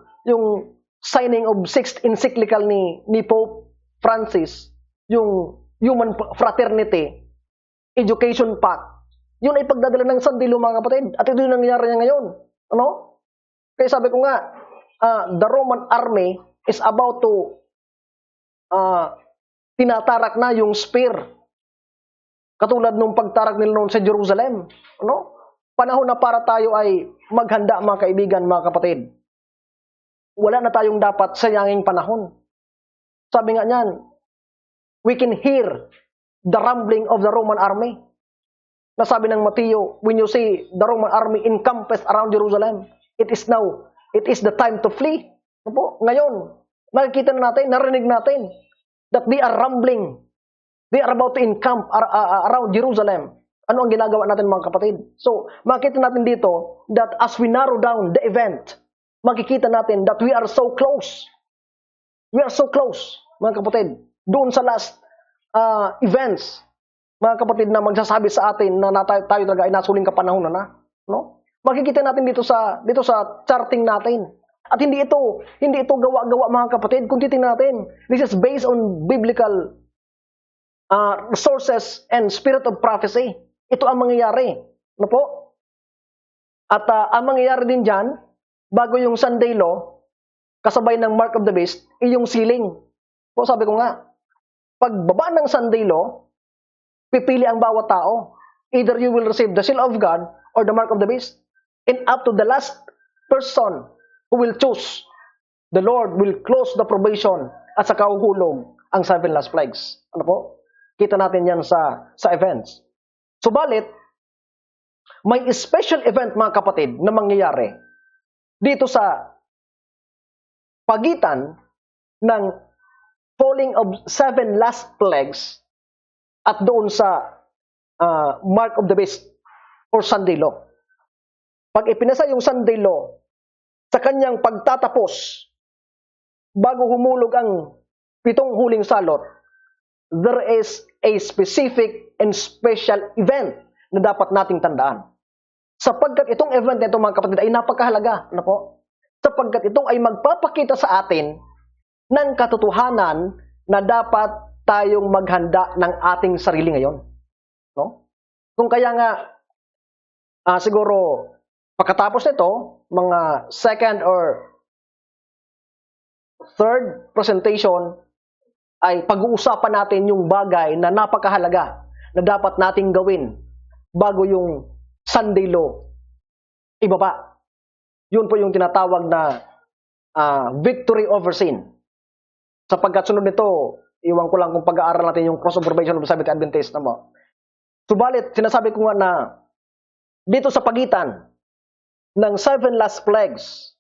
signing of 6th encyclical ni Pope Francis, yung Human Fraternity Education Pact, yun ay pagdadala ng Sunday Law, mga kapatid. At ito yung nangyayari niya ngayon. Ano? Kaya sabi ko nga, the Roman army is about to tinatarak na yung spear. Katulad nung pagtarak nila noon sa Jerusalem. Ano? Panahon na para tayo ay maghanda, mga kaibigan, mga kapatid. Wala na tayong dapat sayanging panahon. Sabi nga niyan, we can hear the rumbling of the Roman army. Nasabi ng Mateo, when you see the Roman army encompassed around Jerusalem, it is the time to flee. Ano po? Ngayon, nakikita na natin, narinig natin, that they are rumbling. They are about to encamp around Jerusalem. Ano ang ginagawa natin, mga kapatid? So, makikita natin dito that as we narrow down the event, makikita natin that we are so close. We are so close, mga kapatid. Doon sa last events, mga kapatid, na magsasabi sa atin na tayo talaga ay nasuling kapanahon na. No? Makikita natin dito sa charting natin. At hindi ito gawa-gawa, mga kapatid. Kung titingnan natin, this is based on biblical sources and spirit of prophecy. Ito ang mangyayari. Ano po? At ang mangyayari din dyan, bago yung Sunday Law, kasabay ng Mark of the Beast, yung sealing. Po, sabi ko nga, pagbaba ng Sunday Law, pipili ang bawat tao. Either you will receive the seal of God or the Mark of the Beast. And up to the last person who will choose, the Lord will close the probation at saka uhulog ang 7 last plagues. Ano po? Kita natin yan sa events. Subalit, may special event, mga kapatid, na mangyayari dito sa pagitan ng falling of 7 last plagues at doon sa Mark of the Beast or Sunday Law. Pag ipinasa yung Sunday Law, sa kanyang pagtatapos, bago humulog ang 7 huling salot, there is a specific and special event na dapat nating tandaan. Sapagkat itong event na ito, mga kapatid, ay napakahalaga. Ano po? Sapagkat ito ay magpapakita sa atin ng katotohanan na dapat tayong maghanda ng ating sarili ngayon. No? Kung kaya nga, siguro, pagkatapos nito, mga second or third presentation, ay pag-uusapan natin yung bagay na napakahalaga na dapat nating gawin bago yung Sunday Law ibaba. Yun po yung tinatawag na victory over sin. Sapagkat sunod nito, iwan ko lang kung pag-aaral natin yung cross observation of the Seventh Adventist na mo. Subalit, sinasabi ko nga na dito sa pagitan ng 7 last plagues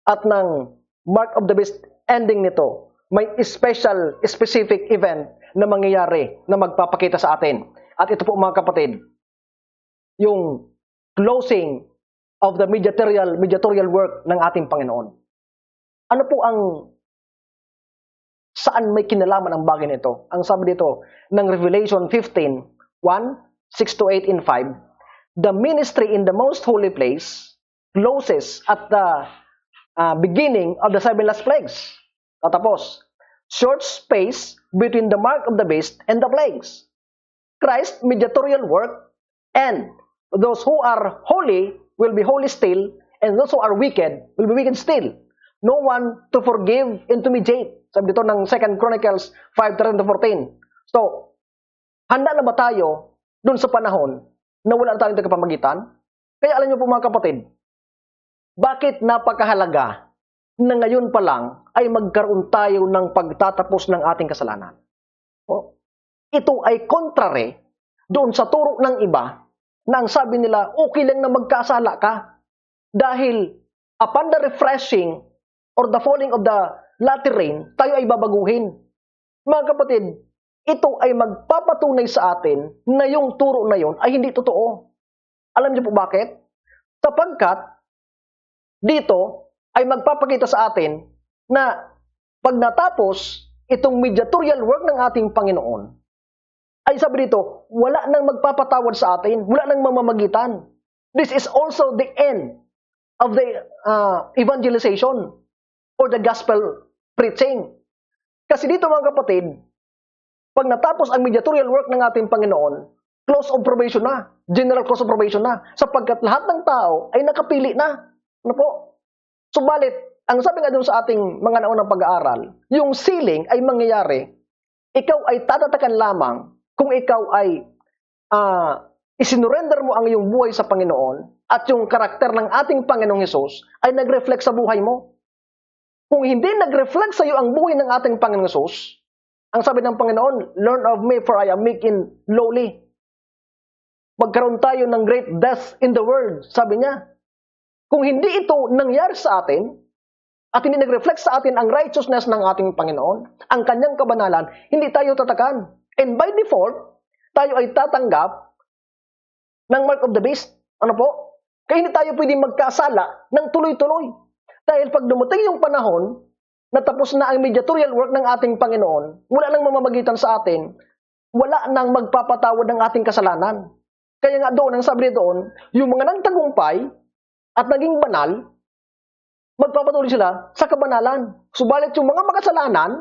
at ng Mark of the Beast ending nito, may specific event na mangyayari na magpapakita sa atin. At ito po, mga kapatid, yung closing of the mediatorial work ng ating Panginoon. Ano po saan may kinalaman ang bagay nito? Ang sabi dito ng Revelation 15:1, 6-8 in 5, the ministry in the most holy place closes at the beginning of the 7 last plagues. Tapos, short space between the mark of the beast and the plagues. Christ's mediatorial work, and those who are holy will be holy still, and those who are wicked will be wicked still. No one to forgive and to mediate. Sabi dito ng 2 Chronicles 5:13-14. So, handa na ba tayo dun sa panahon na wala na tayong tagapamagitan? Kaya alam niyo po, mga kapatid, bakit napakahalaga na ngayon pa lang ay magkaroon tayo ng pagtatapos ng ating kasalanan. O, ito ay contrary doon sa turo ng iba na ang sabi nila, okay lang na magkasala ka dahil upon the refreshing or the falling of the latter rain, tayo ay babaguhin. Mga kapatid, ito ay magpapatunay sa atin na yung turo na yon ay hindi totoo. Alam niyo po bakit? Sapagkat dito ay magpapakita sa atin na pag natapos itong mediatorial work ng ating Panginoon, ay sabi dito, wala nang magpapatawad sa atin, wala nang mamamagitan. This is also the end of the evangelization or the gospel preaching. Kasi dito mga kapatid, pag natapos ang mediatorial work ng ating Panginoon, close of probation na, general close of probation na, sapagkat lahat ng tao ay nakapili na. Ano po? Subalit, ang sabi nga doon sa ating mga naunang pag-aaral, yung sealing ay mangyayari, ikaw ay tatatakan lamang kung ikaw ay isinurrender mo ang iyong buhay sa Panginoon at yung karakter ng ating Panginoong Hesus ay nag-reflect sa buhay mo. Kung hindi nag-reflect sa iyo ang buhay ng ating Panginoong Hesus, ang sabi ng Panginoon, learn of me for I am meek and lowly. Magkaroon tayo ng great death in the world, sabi niya. Kung hindi ito nangyari sa atin, at hindi nag-reflect sa atin ang righteousness ng ating Panginoon, ang kanyang kabanalan, hindi tayo tatakan. And by default, tayo ay tatanggap ng mark of the beast. Ano po? Kaya hindi tayo pwedeng magkasala ng tuloy-tuloy. Dahil pag dumating yung panahon, natapos na ang mediatorial work ng ating Panginoon, wala nang mamamagitan sa atin, wala nang magpapatawad ng ating kasalanan. Kaya nga doon, ang sabi doon, yung mga nagtagumpay at naging banal, magpapatuloy sila sa kabanalan. Subalit yung mga makasalanan,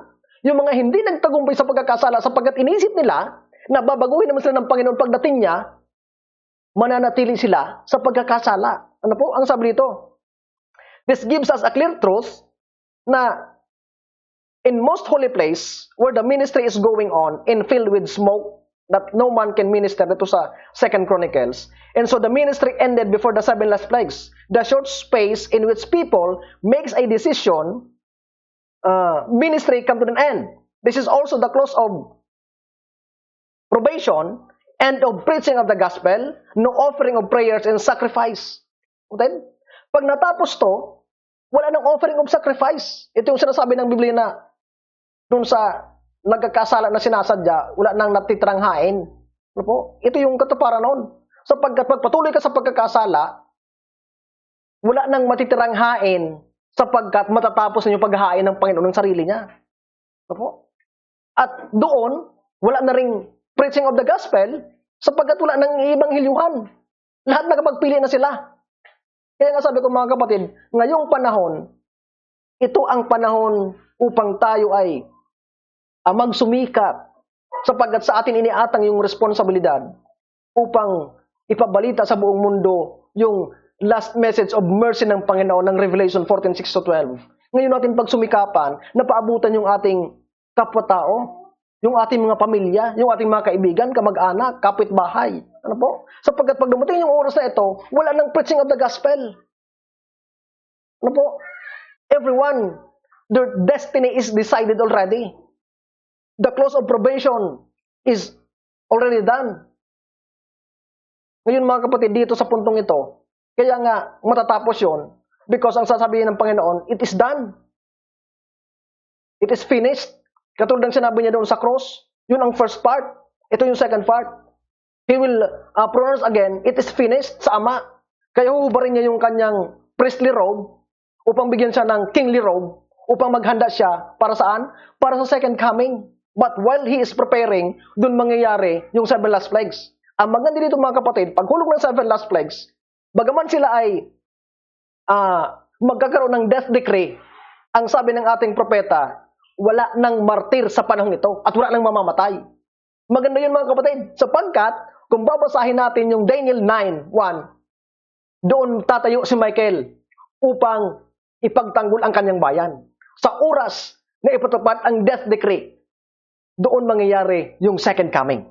yung mga hindi nagtagumpay sa pagkakasala sapagkat inisip nila na babaguhin naman sila ng Panginoon pagdating niya, mananatili sila sa pagkakasala. Ano po? Ang sabi dito, this gives us a clear truth na in most holy place where the ministry is going on and filled with smoke, that no man can minister. Ito sa 2 Chronicles. And so the ministry ended before the 7 last plagues. The short space in which people makes a decision, ministry come to an end. This is also the close of probation and of preaching of the gospel, no offering of prayers and sacrifice. Okay? Pag natapos to, wala nang offering of sacrifice. Ito yung sinasabi ng Biblia na dun sa nagkakasala na sinasadya, wala nang natitirang hain. Ano po? Ito yung katuparan noon. Sapagkat pagpatuloy ka sa pagkakasala, wala nang matitirang hain sapagkat matatapos na yung paghahain ng Panginoon ng sarili niya. Ano po? At doon, wala na ring preaching of the gospel sapagkat wala nang ibanghilyuhan. Lahat nakapagpili na sila. Kaya nga sabi ko mga kapatid, ngayong panahon, ito ang panahon upang tayo ay magsumikap sapagkat sa atin iniatang yung responsibilidad upang ipabalita sa buong mundo yung last message of mercy ng Panginoon ng Revelation 14:6-12. Ngayon natin pagsumikapan na paabutan yung ating kapwa-tao, yung ating mga pamilya, yung ating mga kaibigan, kamag-anak, kapitbahay. Ano po? Sapagkat pag dumating yung oras na ito, wala nang preaching of the gospel. Ano po? Everyone, their destiny is decided already. The close of probation is already done. Ngayon mga kapatid, dito sa puntong ito, kaya nga matatapos yon because ang sasabihin ng Panginoon, it is done. It is finished. Katulad ng sinabi niya doon sa cross, yun ang first part. Ito yung second part. He will pronounce again, it is finished sa Ama. Kaya huhubarin niya yung kanyang priestly robe upang bigyan siya ng kingly robe upang maghanda siya para saan? Para sa second coming. But while he is preparing, doon mangyayari yung 7 last plagues. Ang maganda dito mga kapatid, paghulog ng 7 last plagues, bagaman sila ay magkakaroon ng death decree, ang sabi ng ating propeta, wala nang martir sa panahon ito at wala nang mamamatay. Maganda yun mga kapatid, sapagkat kung babasahin natin yung Daniel 9:1, doon tatayo si Michael upang ipagtanggol ang kanyang bayan. Sa oras na ipatupad ang death decree, doon mangyayari yung second coming.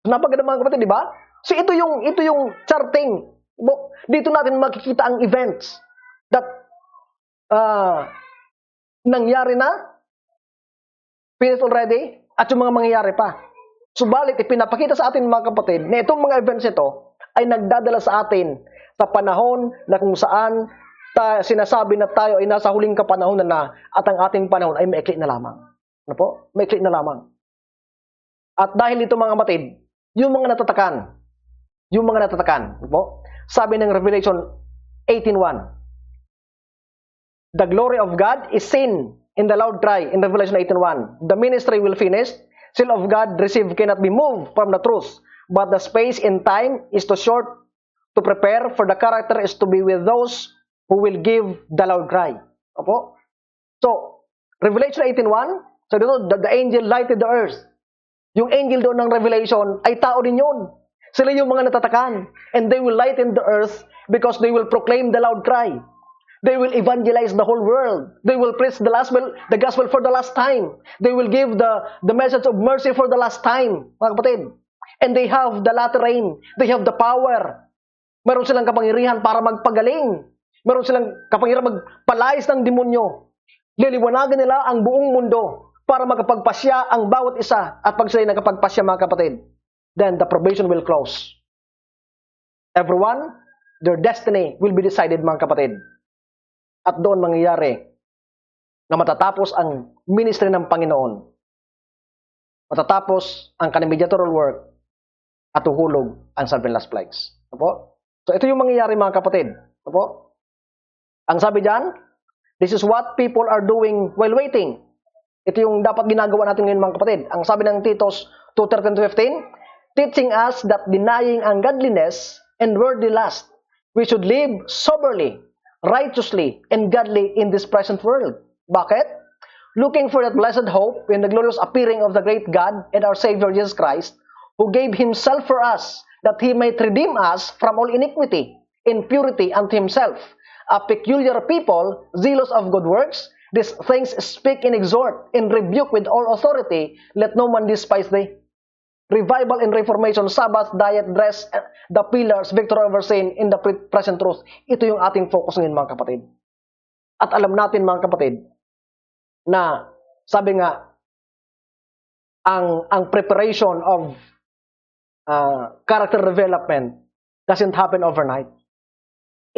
Napaganda mga kapatid, di ba? So ito yung charting. Dito natin makikita ang events that nangyari na, finished already, at yung mga mangyayari pa. Subalit, ipinapakita sa atin mga kapatid, na itong mga events ito ay nagdadala sa atin sa panahon na kung saan sinasabi na tayo ay nasa huling kapanahonan na at ang ating panahon ay maikli na lamang. Ano po? Maikli na lamang. At dahil ito mga kapatid, yung mga natatakan, ano po? Sabi ng Revelation 18:1, the glory of God is seen in the loud cry in Revelation 18:1. The ministry will finish. Seal of God received cannot be moved from the truth, but the space in time is too short to prepare, for the character is to be with those who will give the loud cry. Opo? So, Revelation 18:1, so dito, the angel lighted the earth. Yung angel doon ng Revelation ay tao din yun. Sila yung mga natatakan. And they will lighten the earth because they will proclaim the loud cry. They will evangelize the whole world. They will preach the gospel for the last time. They will give the message of mercy for the last time, mga kapatid. And they have the latter rain. They have the power. Meron silang kapangyarihan para magpagaling. Meron silang kapangyarihan magpalayas ng demonyo. Liliwanagan nila ang buong mundo para makapagpasya ang bawat isa. At pag sila'y nakapagpasya, mga kapatid, then the probation will close. Everyone, their destiny will be decided, mga kapatid. At doon mangyayari na matatapos ang ministry ng Panginoon. Matatapos ang kanyang mediatorial work at uhulog ang 7 last plagues. Opo? So ito yung mangyayari, mga kapatid. Opo? Ang sabi diyan, this is what people are doing while waiting. Ito yung dapat ginagawa natin ngayon, mga kapatid. Ang sabi ng Titus 2:13-15, teaching us that denying ungodliness and worldly lust, we should live soberly, righteously, and godly in this present world. Bakit? Looking for that blessed hope in the glorious appearing of the great God and our Savior Jesus Christ, who gave Himself for us, that He might redeem us from all iniquity, impurity unto Himself, a peculiar people, zealous of good works. These things speak and exhort, and rebuke with all authority. Let no man despise thee. Revival and reformation, Sabbath, diet, dress, the pillars, victory over sin in the present truth. Ito yung ating focus ngayon, mga kapatid. At alam natin, mga kapatid, na sabi nga, ang preparation of character development doesn't happen overnight.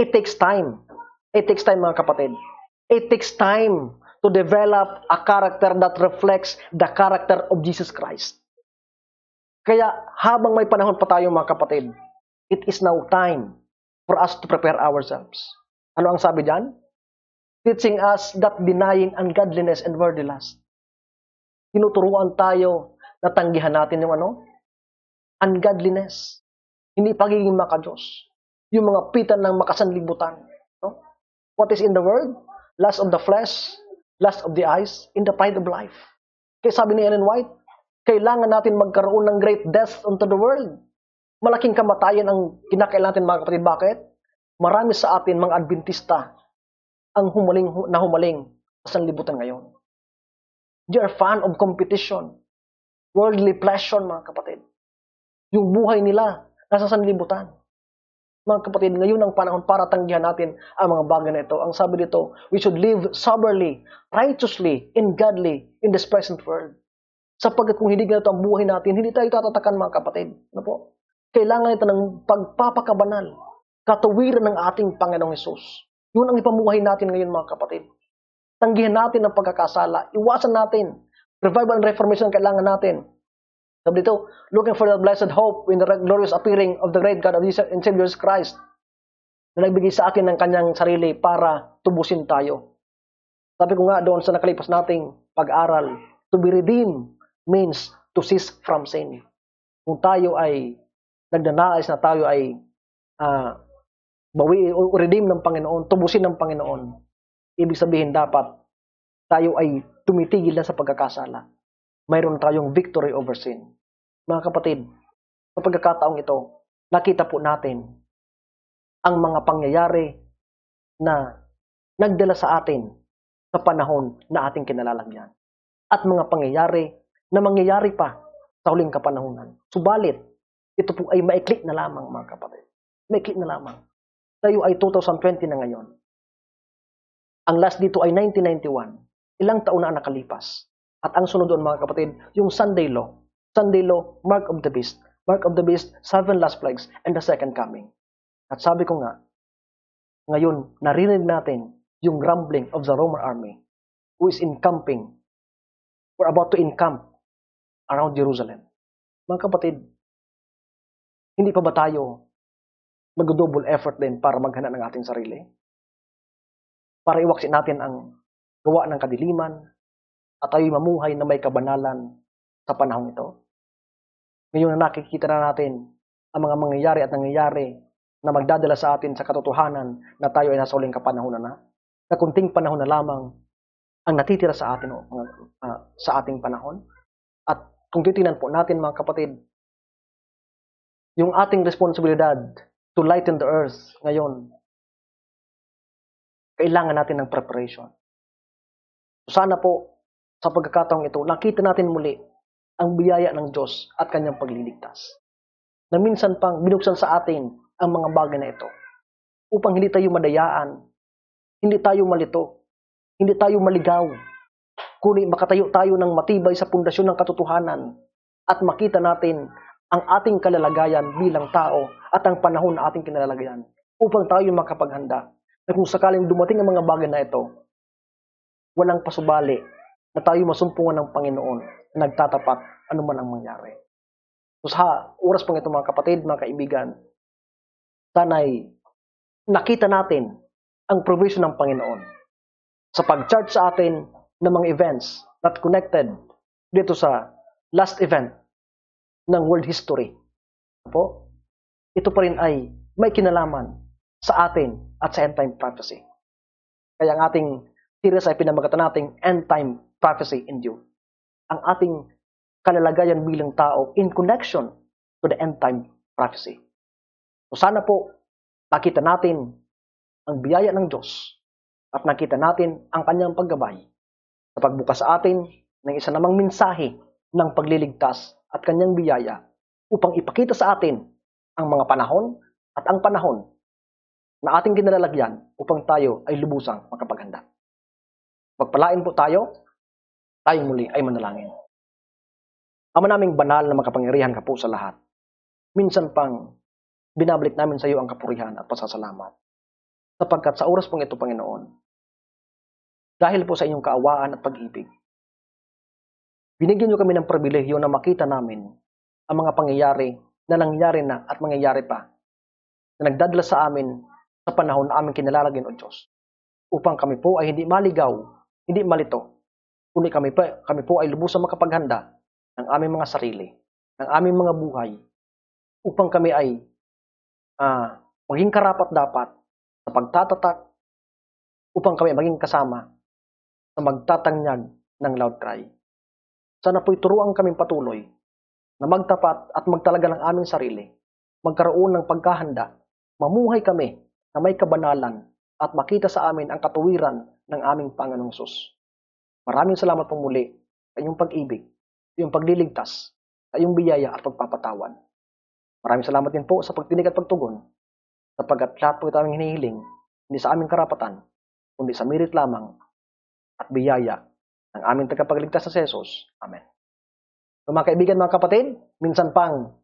It takes time. It takes time, mga kapatid. It takes time to develop a character that reflects the character of Jesus Christ. Kaya habang may panahon pa tayo, mga kapatid, it is now time for us to prepare ourselves. Ano ang sabi diyan? Teaching us that denying ungodliness and worldly lust. Tinuturuan tayo na tanggihan natin yung ungodliness. Hindi pagiging makadiyos. Yung mga pitan ng makasanlibutan. No? What is in the world? Lust of the flesh, lust of the eyes, in the pride of life. Kaya sabi ni Ellen White, kailangan natin magkaroon ng great death unto the world. Malaking kamatayan ang kinakailangan natin, mga kapatid. Bakit? Marami sa atin, mga Adventista, ang humaling sa sanlibutan ngayon. They are fan of competition, worldly pleasure, mga kapatid. Yung buhay nila, nasa sanlibutan. Mga kapatid, ngayon ang panahon para tanggihan natin ang mga bagay na ito. Ang sabi dito, we should live soberly, righteously, and godly in this present world. Sapagkat kung hindi ganito ang buhay natin, hindi tayo tatatakan, mga kapatid. Ano po? Kailangan ito ng pagpapakabanal, katuwiran ng ating Panginoong Hesus. Yun ang ipamuhay natin ngayon, mga kapatid. Tanggihan natin ang pagkakasala. Iwasan natin. Revival and reformation ang kailangan natin. Sabi dito, looking for the blessed hope in the glorious appearing of the great God of Jesus and Savior Jesus Christ, na nagbigay sa akin ng kanyang sarili para tubusin tayo. Sabi ko nga doon sa nakalipas nating pag-aral, to be redeemed means to cease from sin. Kung tayo ay nagdanais na tayo ay bawi o redeem ng Panginoon, tubusin ng Panginoon, ibig sabihin dapat tayo ay tumitigil na sa pagkakasala. Mayroon tayong victory over sin. Mga kapatid, sa pagkakataong ito, nakita po natin ang mga pangyayari na nagdala sa atin sa panahon na ating kinalalagyan. At mga pangyayari na mangyayari pa sa huling kapanahunan. Subalit, ito po ay maikli na lamang, mga kapatid. Maikli na lamang. Tayo ay 2020 na ngayon. Ang last dito ay 1991. Ilang taon na ang nakalipas. At ang sunod doon mga kapatid, yung Sunday Law. Sunday Law, Mark of the Beast. Mark of the Beast, 7 last plagues, and the second coming. At sabi ko nga, ngayon, narinig natin yung rumbling of the Roman army who is encamping or about to encamp around Jerusalem. Mga kapatid, hindi pa ba tayo mag-double effort din para maghanap ng ating sarili? Para iwaksin natin ang gawa ng kadiliman at tayo'y mamuhay na may kabanalan sa panahon ito. Ngayon na nakikita na natin ang mga mangyayari at nangyayari na magdadala sa atin sa katotohanan na tayo ay nasa uling kapanahonan na kunting panahon na lamang ang natitira sa atin sa ating panahon. At kung titingnan po natin mga kapatid, yung ating responsibilidad to lighten the earth ngayon, kailangan natin ng preparation. Sana po, sa pagkakataong ito, nakita natin muli ang biyaya ng Diyos at kanyang pagliligtas. Na minsan pang binuksan sa atin ang mga bagay na ito upang hindi tayo madayaan, hindi tayo malito, hindi tayo maligaw, kundi makatayo tayo ng matibay sa pundasyon ng katotohanan at makita natin ang ating kalalagayan bilang tao at ang panahon na ating kinalalagayan upang tayo makapaghanda na kung sakaling dumating ang mga bagay na ito, walang pasubali na tayo masumpungan ng Panginoon na nagtatapat anuman ang mangyari. So sa oras pang ito mga kapatid, mga kaibigan, sana'y nakita natin ang provision ng Panginoon sa pag-charge sa atin ng mga events not connected dito sa last event ng world history. Po, ito pa rin ay may kinalaman sa atin at sa end-time prophecy. Kaya ang ating series ay pinamagatan nating end-time prophecy in view. Ang ating kalalagayan bilang tao in connection to the end-time prophecy. So sana po, nakita natin ang biyaya ng Diyos at nakita natin ang kanyang paggabay sa pagbukas sa atin ng isa namang mensahe ng pagliligtas at kanyang biyaya upang ipakita sa atin ang mga panahon at ang panahon na ating kinalalagyan upang tayo ay lubusang makapaghanda. Pagpalain po tayo, tayong muli ay manalangin. Ama naming banal na makapangyarihan ka po sa lahat. Minsan pang binabalik namin sa iyo ang kapurihan at pasasalamat. Sapagkat sa oras pong ito, Panginoon, dahil po sa inyong kaawaan at pag-ibig, binigyan niyo kami ng pribilehyo na makita namin ang mga pangyayari na nangyari na at mangyayari pa na nagdadala sa amin sa panahon na aming kinalalagyan o Diyos upang kami po ay hindi maligaw, hindi malito, kundi kami po ay lubusang makapaghanda ng aming mga sarili, ng aming mga buhay upang kami ay maging karapat-dapat sa pagtatatak upang kami maging kasama sa magtatanyag ng loud cry. Sana po'y turuan kaming patuloy na magtapat at magtalaga ng aming sarili, magkaroon ng pagkahanda, mamuhay kami na may kabanalan at makita sa amin ang katuwiran ng aming Panginoong Hesus. Maraming salamat po muli sa inyong pag-ibig, iyong pagliligtas, sa iyong biyaya at pagpapatawan. Maraming salamat din po sa pagtinig at pagtugon, sapagkat lahat po ito aming hinihiling, hindi sa aming karapatan, kundi sa merit lamang at biyaya ng aming tagapagligtas na si Jesus. Amen. So mga kaibigan, mga kapatid, minsan pang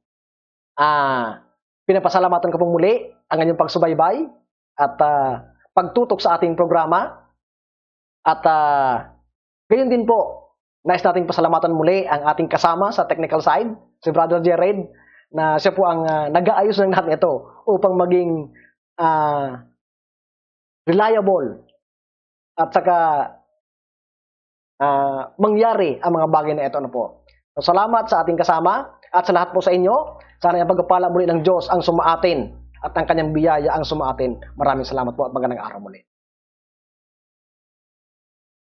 pinapasalamatan ko pong muli ang inyong pagsubaybay at pagtutok sa ating programa. At gayon din po, nais nating pasalamatan muli ang ating kasama sa technical side, si Brother Jared, na siya po ang nag-aayos ng lahat nito upang maging reliable at saka mangyari ang mga bagay na ito. Ano po. So, salamat sa ating kasama at sa lahat po sa inyo. Sana yung pagpapala muli ng Diyos ang sumaatin at ang kanyang biyaya ang sumaatin. Maraming salamat po at magandang araw muli.